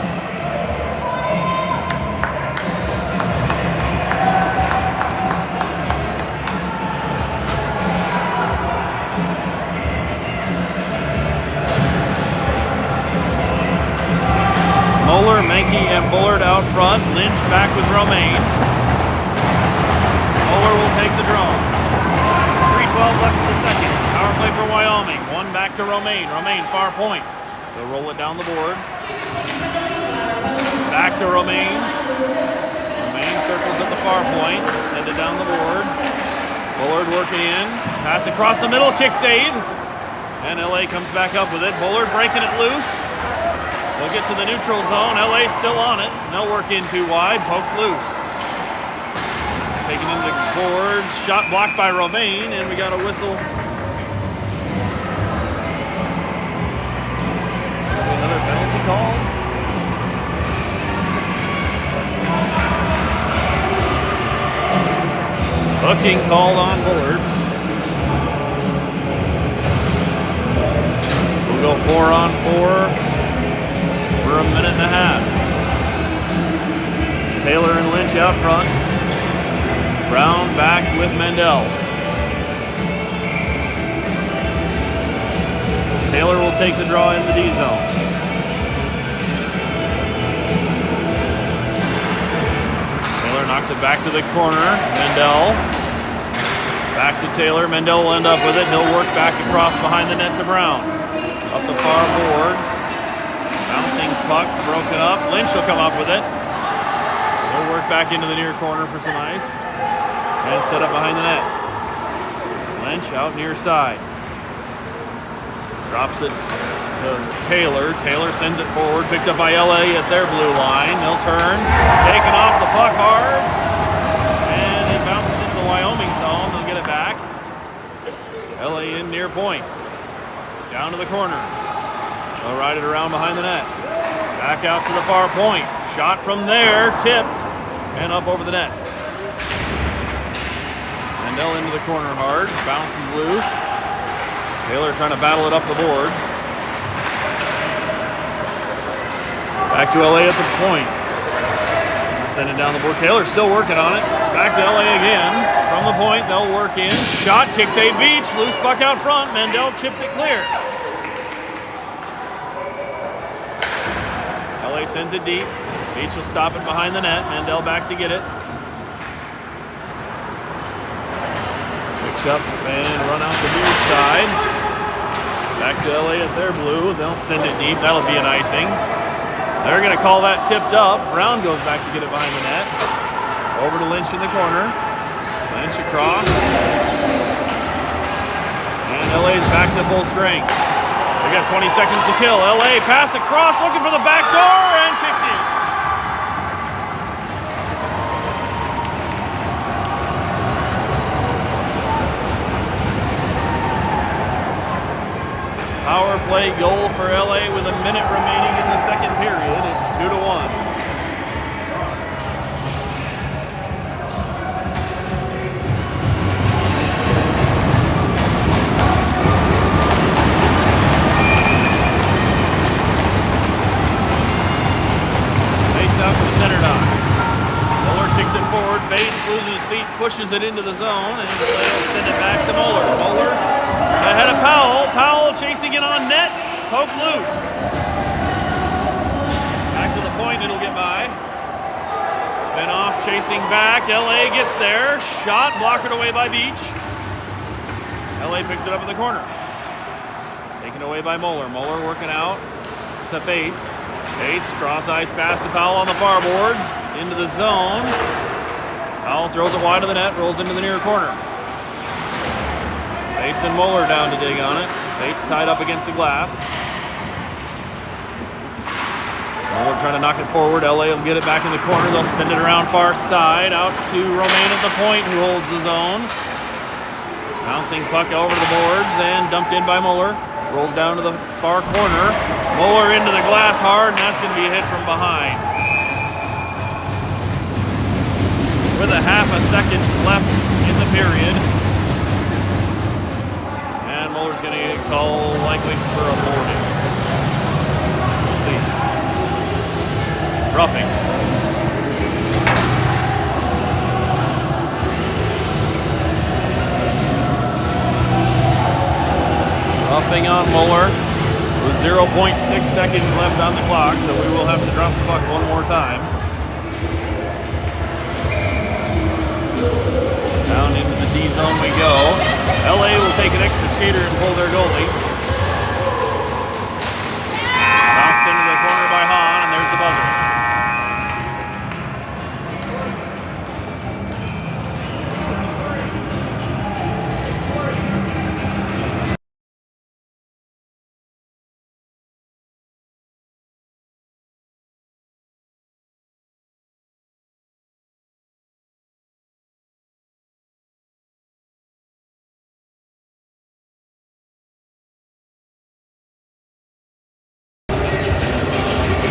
Muller, Menke, and Bullard out front. Lynch back with Romaine. Muller will take the draw. 3:12 left in the second. Power play for Wyoming. One back to Romaine. Romaine, far point. They'll roll it down the boards. Back to Romaine. Romaine circles at the far point. Send it down the boards. Bullard working in. Pass across the middle. Kick save. And LA comes back up with it. Bullard breaking it loose. They'll get to the neutral zone. LA's still on it. They'll work in too wide. Poked loose. Taken into the boards. Shot blocked by Romaine, and we got a whistle. Another penalty call. Hooking called on Bullard. We'll go 4-on-4 for a minute and a half. Taylor and Lynch out front. Brown back with Mendel. Taylor will take the draw in the D zone. Taylor knocks it back to the corner. Mendel. Back to Taylor. Mendel will end up with it. He'll work back across behind the net to Brown. Up the far boards. Bouncing puck, broken up. Lynch will come up with it. He'll work back into the near corner for some ice. And set up behind the net. Lynch out near side. Drops it to Taylor. Taylor sends it forward. Picked up by LA at their blue line. They'll turn. Taken off the puck hard. And it bounces into the Wyoming zone. They'll get it back. LA in near point. Down to the corner. They'll ride it around behind the net. Back out to the far point. Shot from there. Tipped. And up over the net. Mendel into the corner hard. Bounces loose. Taylor trying to battle it up the boards. Back to LA at the point. Send it down the board. Taylor still working on it. Back to LA again. From the point, they'll work in. Shot, kicks a Beach. Loose puck out front. Mendel chips it clear. LA sends it deep. Beach will stop it behind the net. Mendel back to get it. Picked up and run out the near side. Back to LA at their blue. They'll send it deep. That'll be an icing. They're going to call that tipped up. Brown goes back to get it behind the net. Over to Lynch in the corner. Lynch across. And LA's back to full strength. They got 20 seconds to kill. LA pass across, looking for the back door, and kicked in. Power play goal for LA with a minute remaining in the second period. It's 2-1. Bates out to the center dot. Muller kicks it forward. Bates loses his feet, pushes it into the zone, and they'll send it back to Muller. Muller ahead of Powell. Powell chasing it on net. Poke loose. Back to the point, it'll get by. Finoff chasing back. LA gets there. Shot blockered away by Beach. LA picks it up in the corner. Taken away by Muller. Muller working out to Bates. Bates cross ice pass to Powell on the far boards. Into the zone. Powell throws it wide of the net. Rolls into the near corner. Bates and Muller down to dig on it. Bates tied up against the glass. Muller trying to knock it forward. LA will get it back in the corner. They'll send it around far side. Out to Romain at the point, who holds the zone. Bouncing puck over to the boards and dumped in by Muller. Rolls down to the far corner. Muller into the glass hard, and that's going to be a hit from behind. With a half a second left in the period. Muller's going to get called likely for a boarding. We'll see. Roughing. Roughing on Muller with 0.6 seconds left on the clock, so we will have to drop the puck one more time. Down into the D zone we go. LA will take an extra skater and pull their goalie. Bounced into the corner by Hahn, and there's the buzzer.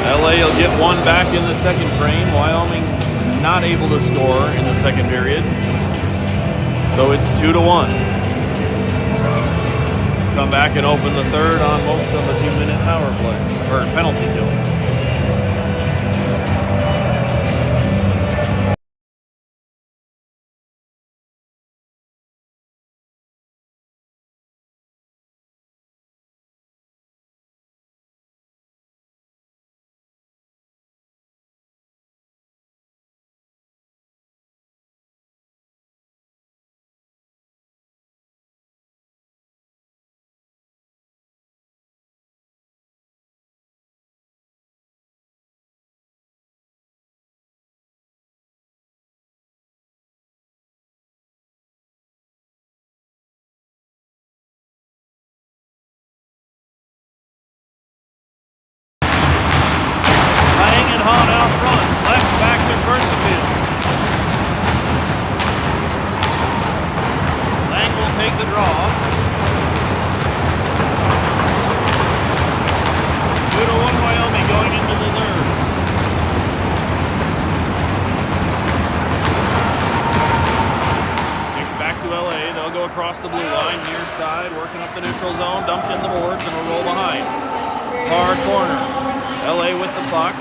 LA will get one back in the second frame. Wyoming not able to score in the second period. So it's 2-1. come back and open the third on most of a 2-minute power play, or penalty kill. Hahn out front, left back to Berthfield. Lang will take the draw. 2-1 Wyoming going into the third. Kicks back to LA. They'll go across the blue line, near side, working up the neutral zone, dumped in the boards, and will roll behind. Hard corner. LA with the puck.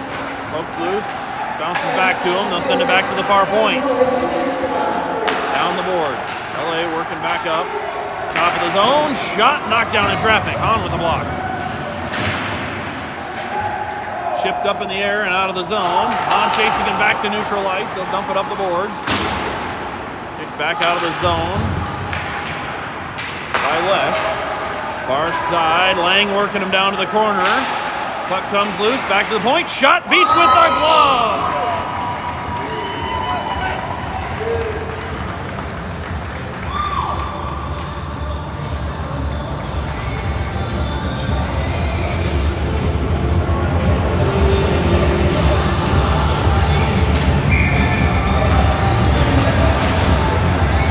Poked loose, bounces back to him. They'll send it back to the far point. Down the boards. LA working back up. Top of the zone. Shot knocked down in traffic. Hahn with the block. Shipped up in the air and out of the zone. Hahn chasing him back to neutral ice. They'll dump it up the boards. Kicked back out of the zone by Lesh. Far side. Lang working him down to the corner. Puck comes loose, back to the point, shot, Beach with the glove!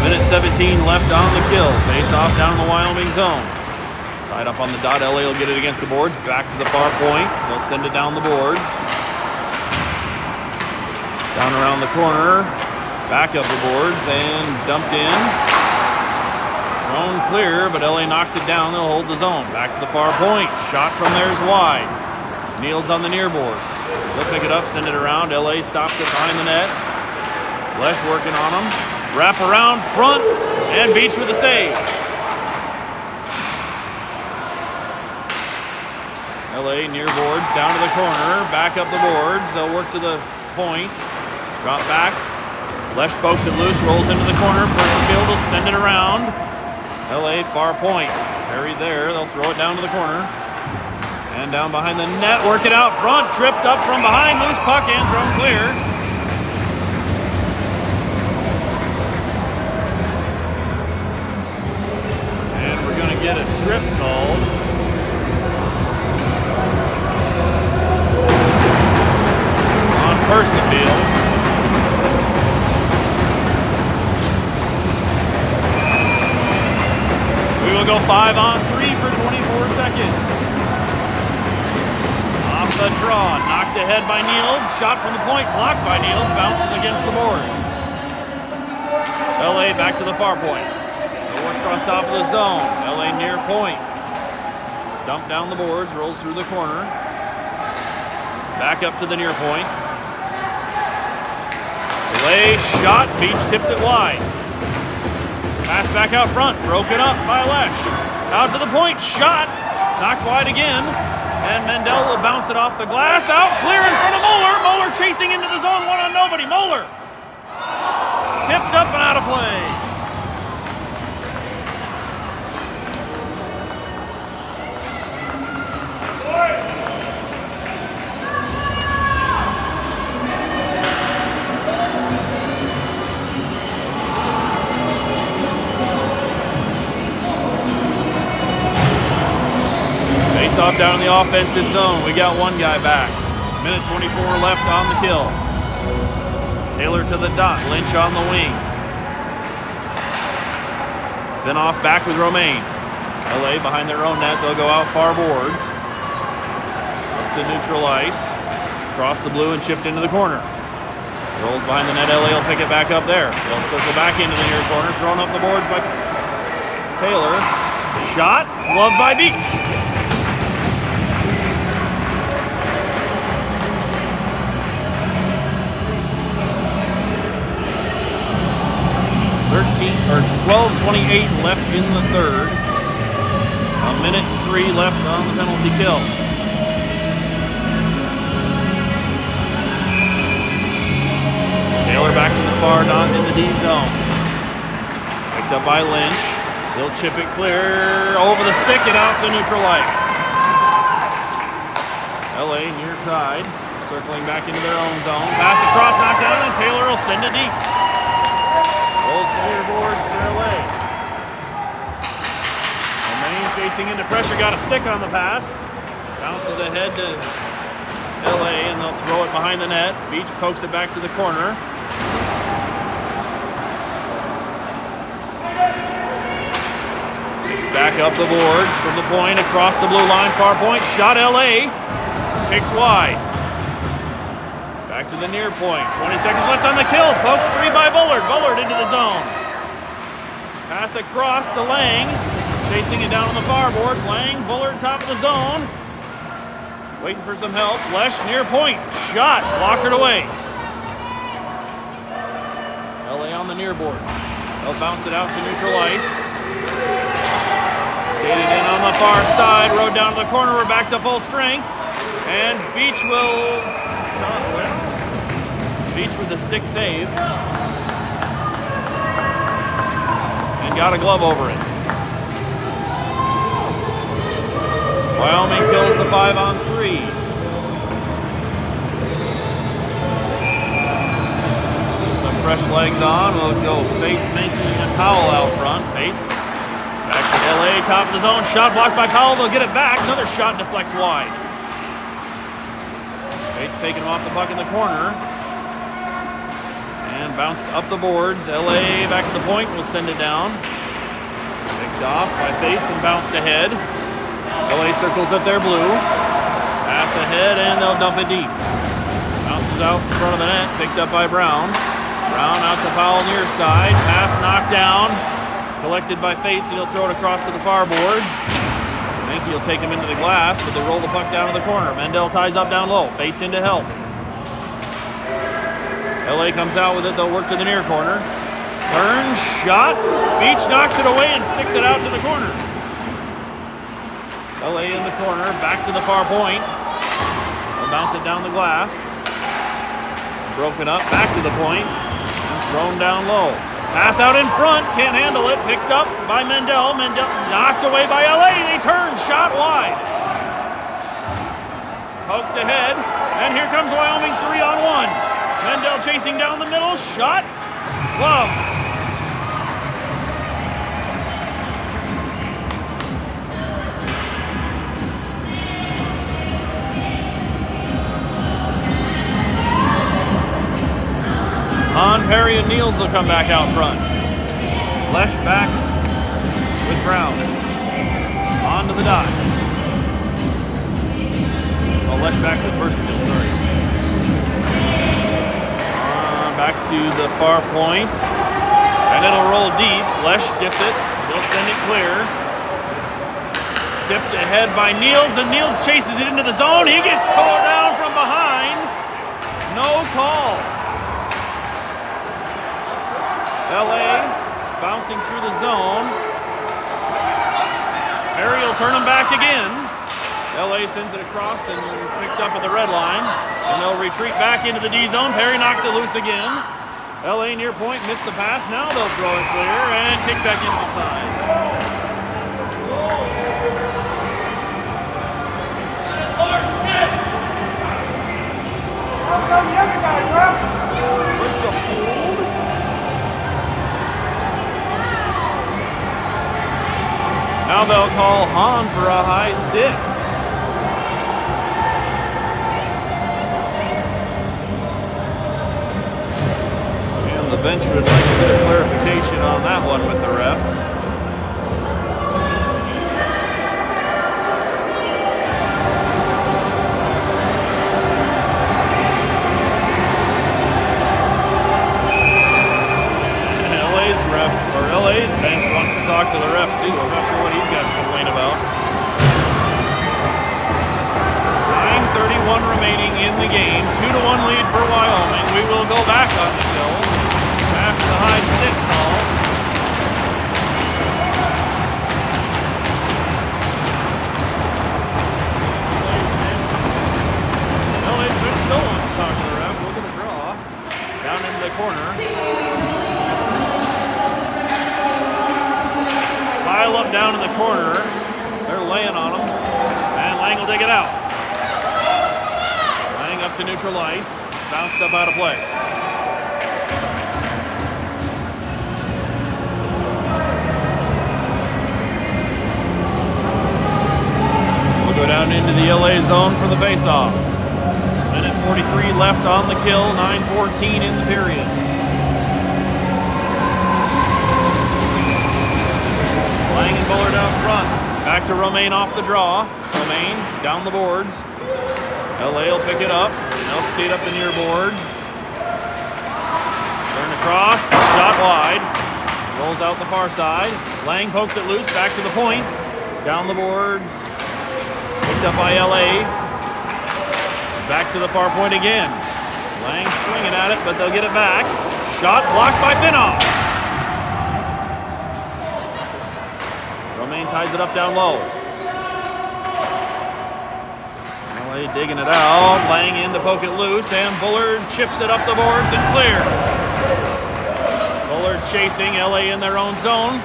Minute 17 left on the kill, face off down in the Wyoming zone. Tied up on the dot, LA will get it against the boards, back to the far point. They'll send it down the boards. Down around the corner, back up the boards, and dumped in. Thrown clear, but LA knocks it down. They'll hold the zone. Back to the far point. Shot from there is wide. Niels on the near boards. They'll pick it up, send it around. LA stops it behind the net. Lesh working on them. Wrap around front, and Beach with a save. LA near boards, down to the corner, back up the boards. They'll work to the point. Drop back. Lesh pokes it loose, rolls into the corner. Berthfield will send it around. LA far point. Buried there. They'll throw it down to the corner. And down behind the net, work it out front. Tripped up from behind, loose puck in, thrown clear. And we're going to get a trip called. Percival. We will go 5-on-3 for 24 seconds. Off the draw, knocked ahead by Niels. Shot from the point, blocked by Niels, bounces against the boards. LA back to the far point. They'll work across top of the zone. LA near point. Dump down the boards, rolls through the corner. Back up to the near point. Lay shot, Beach tips it wide. Pass back out front, broken up by Lesh. Out to the point, shot, knocked wide again. And Mendel will bounce it off the glass, out clear in front of Moeller. Moeller chasing into the zone, one on nobody. Moeller tipped up and out of play. Off down in the offensive zone. We got one guy back. Minute 24 left on the kill. Taylor to the dot. Lynch on the wing. Finoff back with Romaine. LA behind their own net. They'll go out far boards. Up to neutral ice. Across the blue and chipped into the corner. Rolls behind the net. LA will pick it back up there. They'll circle back into the near corner. Thrown up the boards by Taylor. shot, gloved by Beach. 12:28 left in the third. 1:03 left on the penalty kill. Taylor back to the far dot in the D zone. Picked up by Lynch. He'll chip it clear over the stick and out to neutral ice. LA near side, circling back into their own zone. Pass across, knocked down, and Taylor will send it deep. Rolls the leaderboards for LA. Romaine chasing into pressure, got a stick on the pass. Bounces ahead to LA, and they'll throw it behind the net. Beach pokes it back to the corner. Back up the boards from the point, across the blue line, far point. Shot LA, kicks wide. Back to the near point. 20 seconds left on the kill. Poked free by Bullard. Bullard into the zone. Pass across to Lang. Chasing it down on the far boards. Lang, Bullard, top of the zone. Waiting for some help. Lesh near point. Shot. Blockered away. LA on the near board. They'll bounce it out to neutral ice. Skated in on the far side. Rode down to the corner. We're back to full strength. And Beach will... Beach with the stick save. And got a glove over it. Wyoming kills the 5-on-3. Some fresh legs on. We'll go Fates making a Powell out front. Fates back to LA, top of the zone. Shot blocked by Powell. They'll get it back. Another shot deflects wide. Fates taking him off the puck in the corner. And bounced up the boards. LA back to the point. Will send it down. Picked off by Fates and bounced ahead. LA circles up their blue. Pass ahead and they'll dump it deep. Bounces out in front of the net. Picked up by Brown. Brown out to Powell near side. Pass knocked down. Collected by Fates and he'll throw it across to the far boards. I think he'll take him into the glass, but they roll the puck down to the corner. Mendel ties up down low. Fates in to help. LA comes out with it. They'll work to the near corner. Turn, shot. Beach knocks it away and sticks it out to the corner. LA in the corner, back to the far point. They'll bounce it down the glass. Broken up, back to the point. And thrown down low. Pass out in front, can't handle it. Picked up by Mendel. Mendel knocked away by LA. They turn, shot wide. Poked ahead, and here comes Wyoming 3-on-1. Mendel chasing down the middle, shot, glove. On Perry and Niels will come back out front. Lesh back with Brown. On to the dot. Well, Lesh back with Percival, sorry. Back to the far point. And it'll roll deep. Lesh gets it. He'll send it clear. Tipped ahead by Niels, and Niels chases it into the zone. He gets tore down from behind. No call. LA bouncing through the zone. Perry will turn him back again. LA sends it across and picked up at the red line. And they'll retreat back into the D zone. Perry knocks it loose again. LA near point, missed the pass. Now they'll throw it clear and kick back into the sides. What's on the other guy, bro? Where's the hold? Now they'll call Hahn for a high stick. And the bench would like a bit of clarification on that one with the ref. LA's bench wants to talk to the ref too. I'm not sure what he's got to corner. They're laying on him. And Lang will dig it out. Lang up to neutral ice. Bounced up out of play. We'll go down into the LA zone for the face-off. Minute 43 left on the kill. 9:14 in the period. Lang and Bullard out front. Back to Romaine off the draw. Romaine down the boards. LA will pick it up. They'll skate up the near boards. Turn across. Shot wide. Rolls out the far side. Lang pokes it loose. Back to the point. Down the boards. Picked up by LA. Back to the far point again. Lang swinging at it, but they'll get it back. Shot blocked by Pinoff. Romaine ties it up down low. LA digging it out. Lang in to poke it loose, and Bullard chips it up the boards and clear. Bullard chasing LA in their own zone.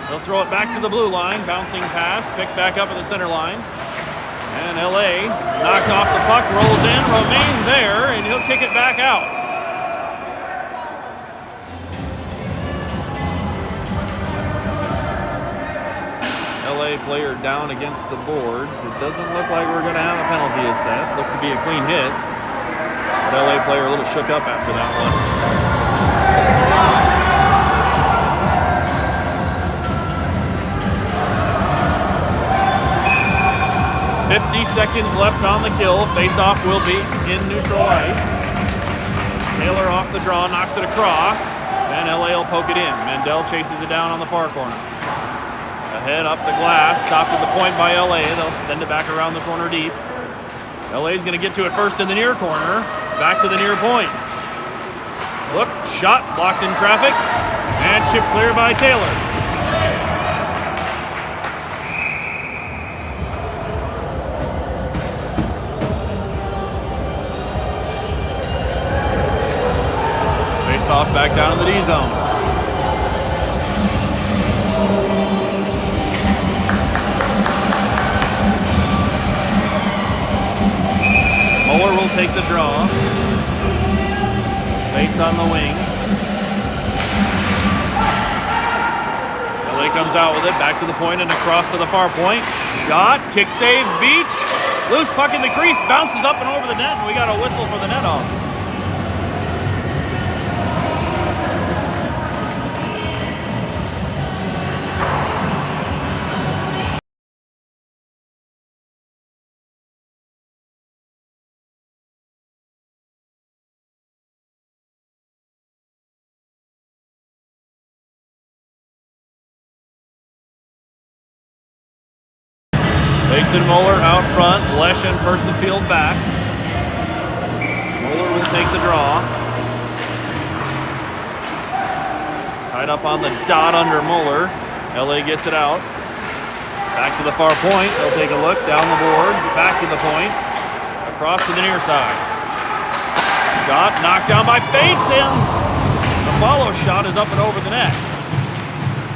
They'll throw it back to the blue line. Bouncing pass, picked back up at the center line. And LA knocked off the puck, rolls in. Romaine there, and he'll kick it back out. LA player down against the boards. It doesn't look like we're going to have a penalty assessed. Looked to be a clean hit. But LA player a little shook up after that one. 50 seconds left on the kill. Face-off will be in neutral ice. Taylor off the draw, knocks it across. Then LA will poke it in. Mandel chases it down on the far corner. Ahead up the glass, stopped at the point by LA. They'll send it back around the corner deep. LA's going to get to it first in the near corner. Back to the near point. Look, shot, blocked in traffic. And chip clear by Taylor. Face off back down in the D zone. Muller will take the draw. Bates on the wing. LA comes out with it, back to the point and across to the far point. Shot, kick save, Beach. Loose puck in the crease, bounces up and over the net, and we got a whistle for the net off. Bates and Muller out front, Lesh and Persifield back. Muller will take the draw. Tied up on the dot under Muller. LA gets it out. Back to the far point. They'll take a look down the boards, back to the point. Across to the near side. Shot knocked down by Bates, and the follow shot is up and over the net.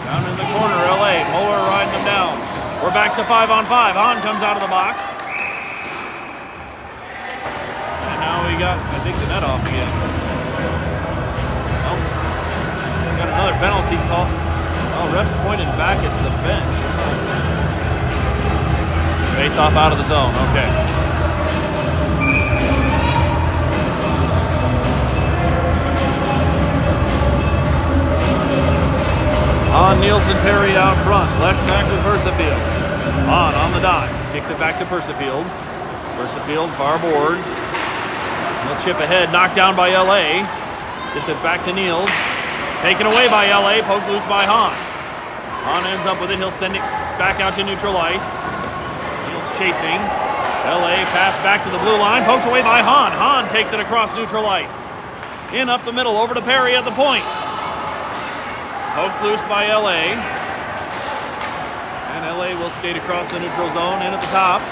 Down in the corner, LA. Muller riding them down. We're back to 5-on-5. Hahn comes out of the box. And now we got, I think, the net off again. Nope. Got another penalty call. Oh, ref's pointed back at the bench. Face off out of the zone. Okay. Hahn, Nielsen, Perry out front. Lesh back with Persifield. Hahn on the dot. Kicks it back to Persifield. Persifield, far boards. He'll chip ahead. Knocked down by LA. Gets it back to Niels. Taken away by LA. Poked loose by Hahn. Hahn ends up with it. He'll send it back out to neutral ice. Niels chasing. LA pass back to the blue line. Poked away by Hahn. Hahn takes it across neutral ice. In up the middle. Over to Perry at the point. Poked loose by LA. And LA will skate across the neutral zone in at the top.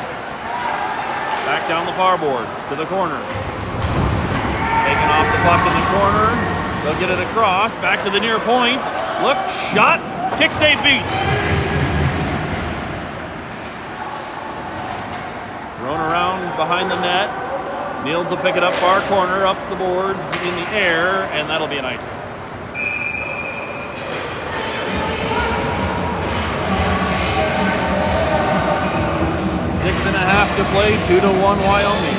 Back down the far boards to the corner. Taking off the puck in the corner. They'll get it across. Back to the near point. Look, shot. Kick save, Beach. behind the net. Niels will pick it up far corner, up the boards, in the air, and that'll be an icing. 6.5 to play, 2-1 Wyoming.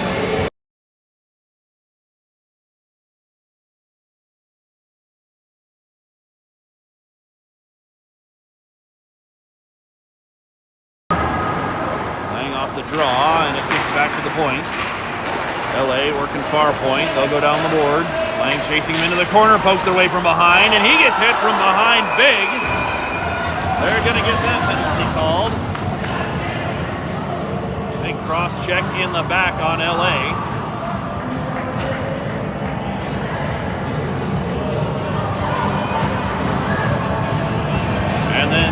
Laying off the draw, and it gets back to the point. LA working far point. They'll go down the boards. Lang chasing him into the corner, pokes it away from behind, and he gets hit from behind big. They're going to get that penalty called. Big cross check in the back on LA. And then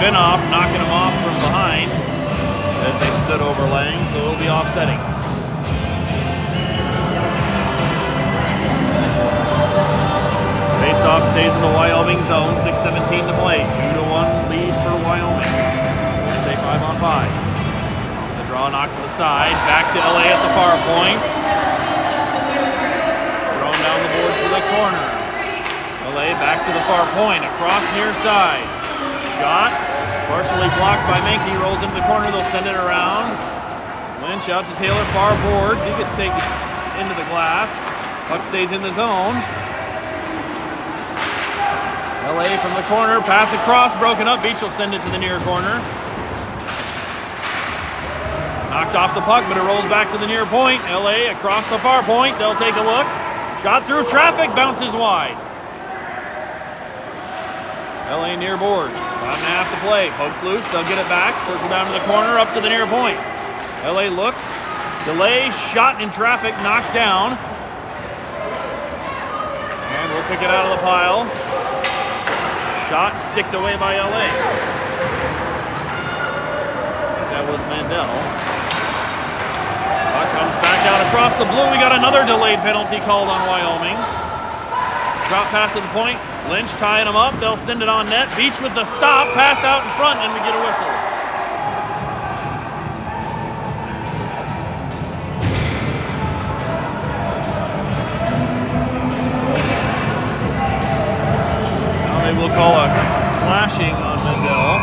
Finoff knocking him off from behind as they stood over Lang, so it'll be offsetting. Face-off stays in the Wyoming zone, 6:17 to play. 2-1 lead for Wyoming. We'll stay 5-on-5. The draw knocked to the side, back to LA at the far point. Thrown down the boards to the corner. LA back to the far point, across near side. Shot, partially blocked by Menke, rolls into the corner, they'll send it around. Lynch out to Taylor, far boards, he gets taken into the glass. Puck stays in the zone. LA from the corner, pass across, broken up, Beach will send it to the near corner. Knocked off the puck, but it rolls back to the near point. LA across the far point, they'll take a look. Shot through traffic, bounces wide. LA near boards, 5.5 to play. Poked loose, they'll get it back. Circle down to the corner, up to the near point. LA looks, delay, shot in traffic, knocked down. And we'll pick it out of the pile. Shot sticked away by LA. That was Mandel. Puck comes back out across the blue. We got another delayed penalty called on Wyoming. Drop pass to the point. Lynch tying them up. They'll send it on net. Beach with the stop. Pass out in front, and we get a whistle. Now they will call a slashing on Mandel.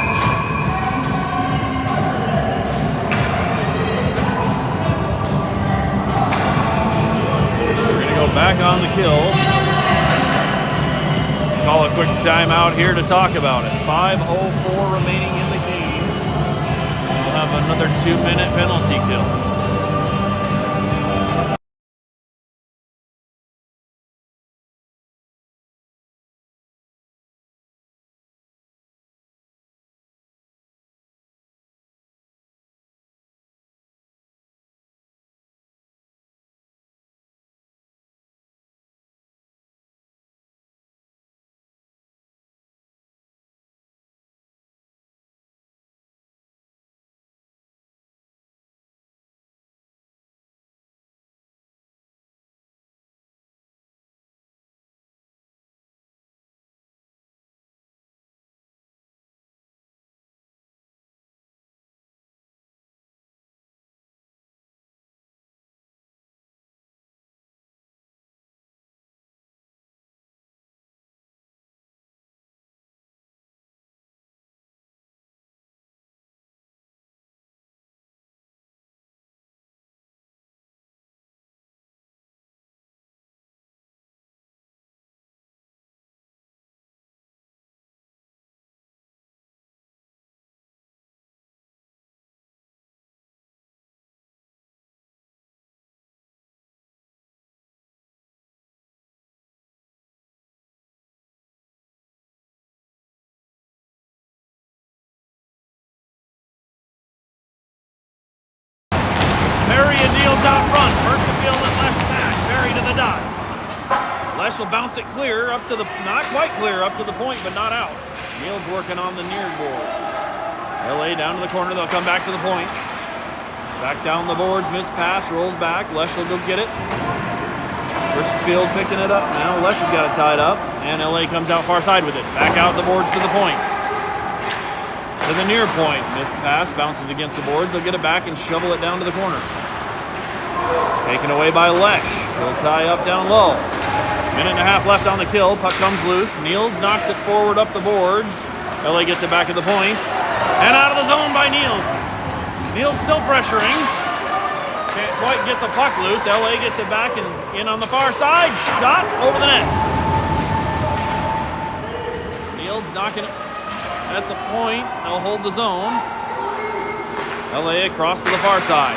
We're going to go back on the kill. Call a quick timeout here to talk about it. 5:04 remaining in the game. We'll have another 2-minute penalty kill. Perry and Niels out front. First and field and left back. Perry to the dot. Lesh will bounce it clear up to the, not quite clear, up to the point, but not out. Niels working on the near boards. LA down to the corner. They'll come back to the point. Back down the boards. Missed pass. Rolls back. Lesh will go get it. First field picking it up now. Lesh has got it tied up. And LA comes out far side with it. Back out the boards to the point. To the near point. Missed pass. Bounces against the boards. They'll get it back and shovel it down to the corner. Taken away by Lesh. He'll tie up down low. Minute and a half left on the kill. Puck comes loose. Niels knocks it forward up the boards. LA gets it back at the point. And out of the zone by Niels. Niels still pressuring. Can't quite get the puck loose. LA gets it back and in on the far side. Shot over the net. Niels knocking it at the point. They'll hold the zone. LA across to the far side.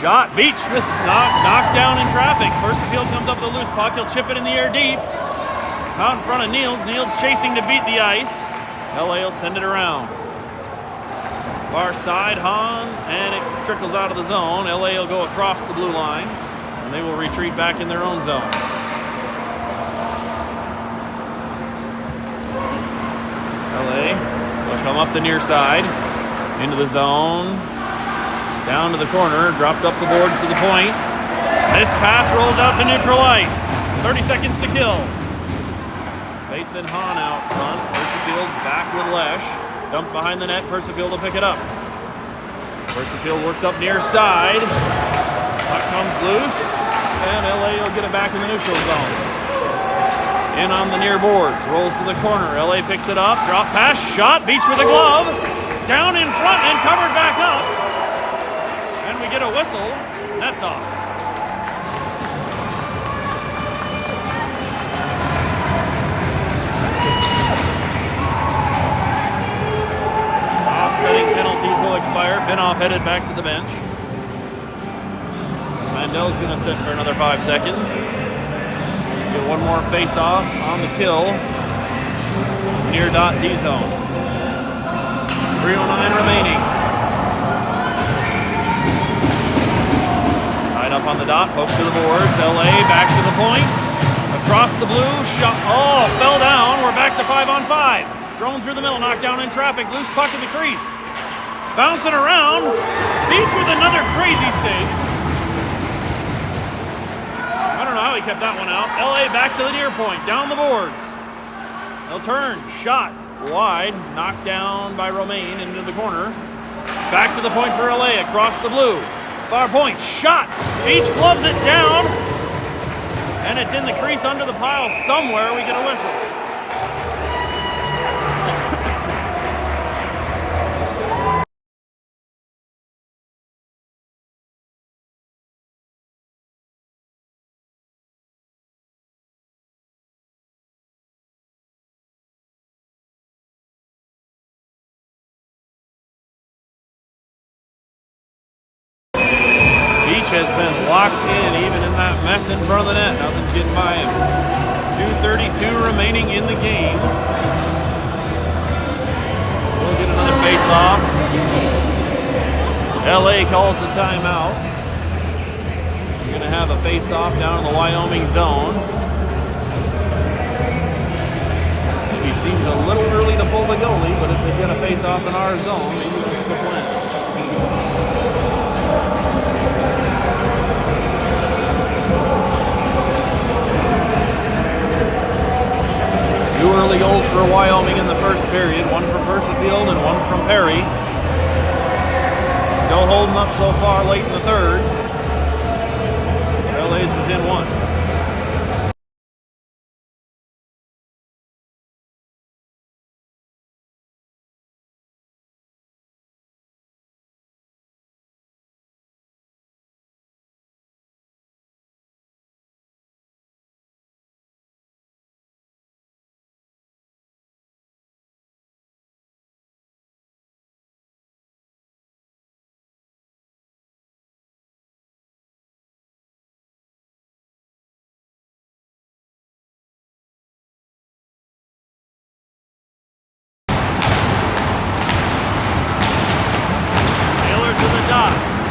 Shot. Beach with knocked down in traffic. Percival comes up with a loose puck. He'll chip it in the air deep. Out in front of Niels. Niels chasing to beat the ice. LA will send it around. Far side, Hahn, and it trickles out of the zone. LA will go across the blue line, and they will retreat back in their own zone. LA will come up the near side, into the zone, down to the corner, dropped up the boards to the point. This pass rolls out to neutral ice. 30 seconds to kill. Bates and Hahn out front. Percival back with Lesh. Dumped behind the net. Percival will pick it up. Percival works up near side. Puck comes loose. And LA will get it back in the neutral zone. In on the near boards. Rolls to the corner. LA picks it up. Drop pass. Shot. Beach with a glove. Down in front and covered back up. And we get a whistle. That's off. Offsetting penalties will expire. Binoff headed back to the bench. Mandel's going to sit for another 5 seconds. Get one more face-off on the kill. Near dot D zone. 3:09 remaining. Up on the dot, poke to the boards. LA back to the point. Across the blue, shot. Oh, fell down. We're back to 5-on-5. Thrown through the middle, knocked down in traffic. Loose puck in the crease. Bouncing around. Beach with another crazy save. I don't know how he kept that one out. LA back to the near point, down the boards. They'll turn, shot wide, knocked down by Romaine into the corner. Back to the point for LA, across the blue. Far point, shot. Beach gloves it down. And it's in the crease under the pile somewhere. We get a whistle. Has been locked in even in that mess in front of the net. Nothing's getting by him. 2:32 remaining in the game. We'll get another face-off. LA calls the timeout. We're going to have a face-off down in the Wyoming zone. Maybe seems a little early to pull the goalie, but if they get a face-off in our zone, maybe that's the plan. Two early goals for Wyoming in the first period, one from Percival and one from Perry. Still holding up so far late in the third. LA's within one.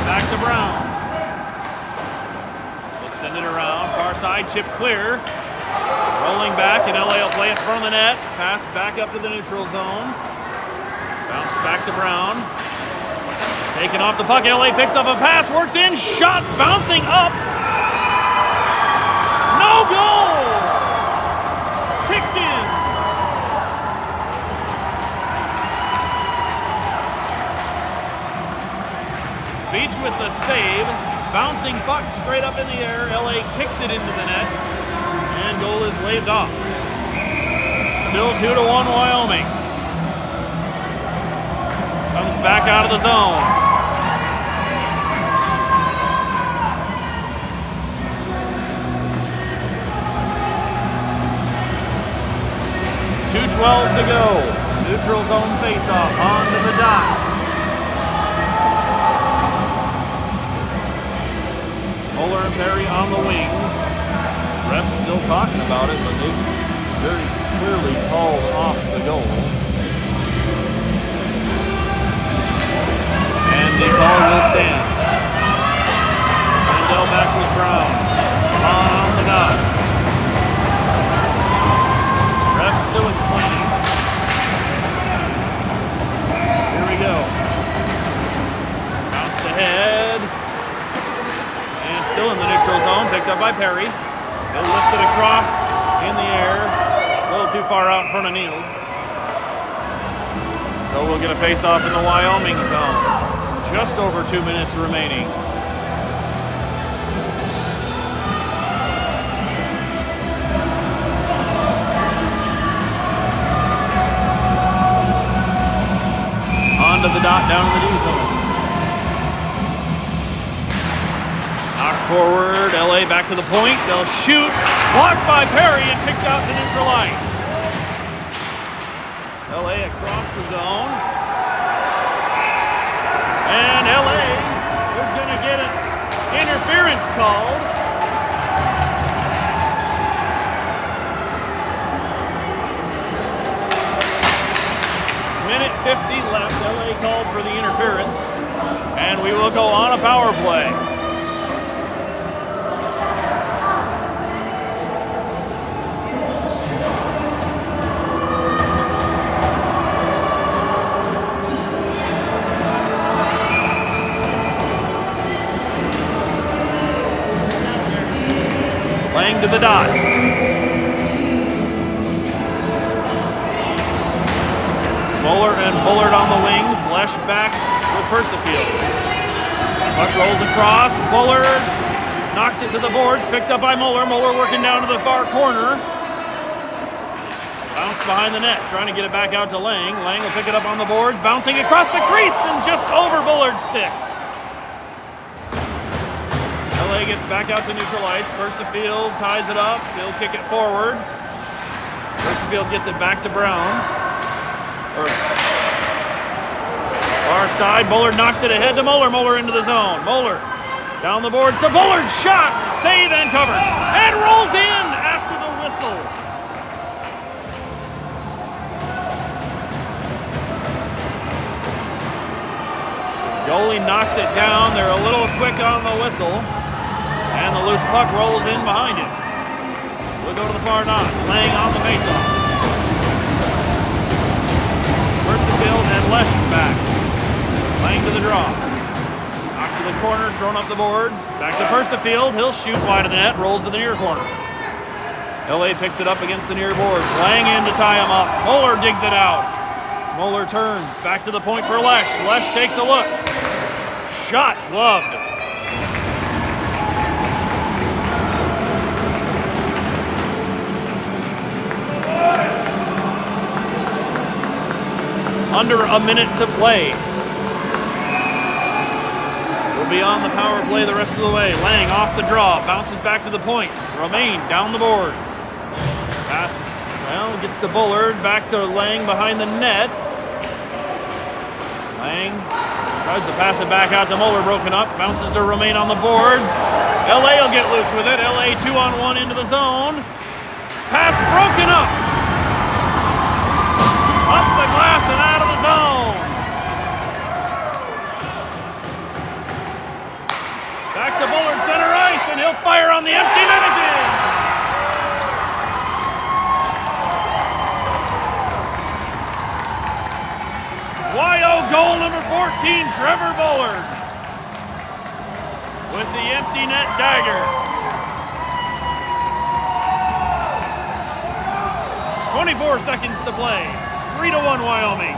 Back to Brown. They'll send it around. Far side, chip clear. Rolling back, and LA will play it in front of the net. Pass back up to the neutral zone. Bounce back to Brown. Taking off the puck. LA picks up a pass, works in, shot, bouncing up. No goal! Kicked in. Beach with the save. Bouncing puck straight up in the air. LA kicks it into the net. And goal is waved off. Still 2-1 Wyoming. Comes back out of the zone. .2:12 to go. Neutral zone faceoff onto the dot. Muller and Perry on the wings. Refs still talking about it, but they very clearly called off the goal. And the call will stand. Mandel back with Brown. On the dot. Refs still explaining. Here we go. Bounced ahead. And still in the neutral zone, picked up by Perry. He'll lift it across in the air. A little too far out in front of Niels. So we'll get a face-off in the Wyoming zone. Just over 2 minutes remaining. Onto the dot down in the D zone. Knocked forward, LA back to the point. They'll shoot. Blocked by Perry and kicks out to neutral ice. LA across the zone. And LA is going to get an interference called. Minute 50 left. LA called for the interference. And we will go on a power play. Lang to the dot. Muller and Bullard on the wings. Lesh back with Persefield. Puck rolls across. Bullard knocks it to the boards. Picked up by Muller. Muller working down to the far corner. Bounce behind the net. Trying to get it back out to Lang. Lang will pick it up on the boards. Bouncing across the crease and just over Bullard's stick. LA gets back out to neutral ice. Persefield ties it up. He'll kick it forward. Persefield gets it back to Brown. Far side. Bullard knocks it ahead to Muller. Muller into the zone. Muller down the boards to Bullard. Shot. Save and covered. And rolls in after the whistle. Goalie knocks it down. They're a little quick on the whistle. And the loose puck rolls in behind it. We'll go to the far dot. Lang on the faceoff. Persefield and Lesh back. Lang to the draw. Knocked to the corner, thrown up the boards. Back to Persefield. He'll shoot wide of the net. Rolls to the near corner. LA picks it up against the near boards. Lang in to tie him up. Muller digs it out. Muller turns. Back to the point for Lesh. Lesh takes a look. Shot gloved. Under a minute to play. We'll be on the power play the rest of the way. Lang off the draw, bounces back to the point. Romaine down the boards. Pass, well, gets to Bullard, back to Lang behind the net. Lang tries to pass it back out to Muller, broken up. Bounces to Romaine on the boards. LA will get loose with it. LA 2-on-1 into the zone. Pass broken up. Up the glass and out of the zone. Back to Bullard, center ice, and he'll fire on the empty net. It's in. YO goal number 14, Trevor Bullard. With the empty net dagger. 24 seconds to play. 3-1 Wyoming.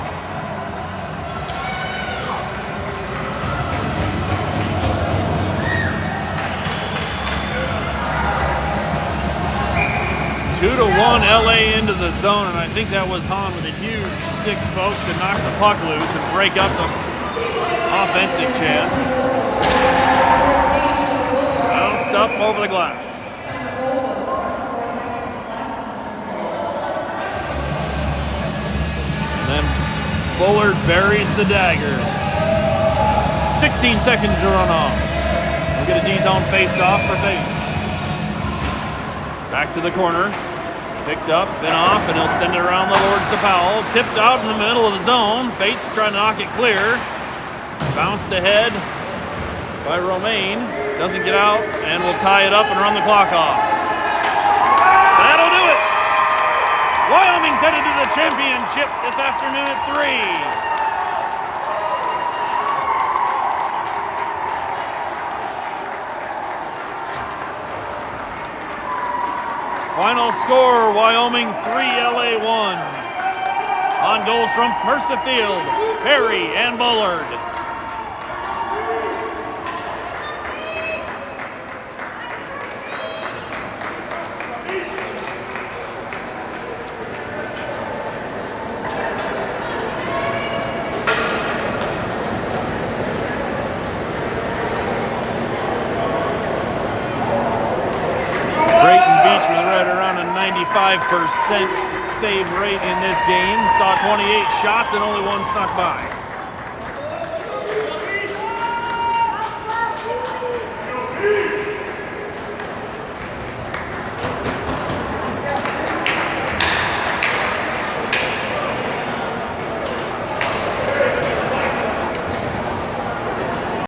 2-1 LA into the zone, and I think that was Hahn with a huge stick poke to knock the puck loose and break up the offensive chance. Bounced up over the glass. And then Bullard buries the dagger. 16 seconds to run off. We'll get a D-zone face-off for Fates. Back to the corner. Picked up, then off, and he'll send it around the boards to Powell. Tipped out in the middle of the zone. Fates trying to knock it clear. Bounced ahead by Romaine. Doesn't get out, and will tie it up and run the clock off. That'll do it! Wyoming's headed to the championship this afternoon at 3. Final score, Wyoming 3, LA 1. On goals from Mercifield, Perry, and Bullard. Right around a 95% save rate in this game. Saw 28 shots and only one snuck by.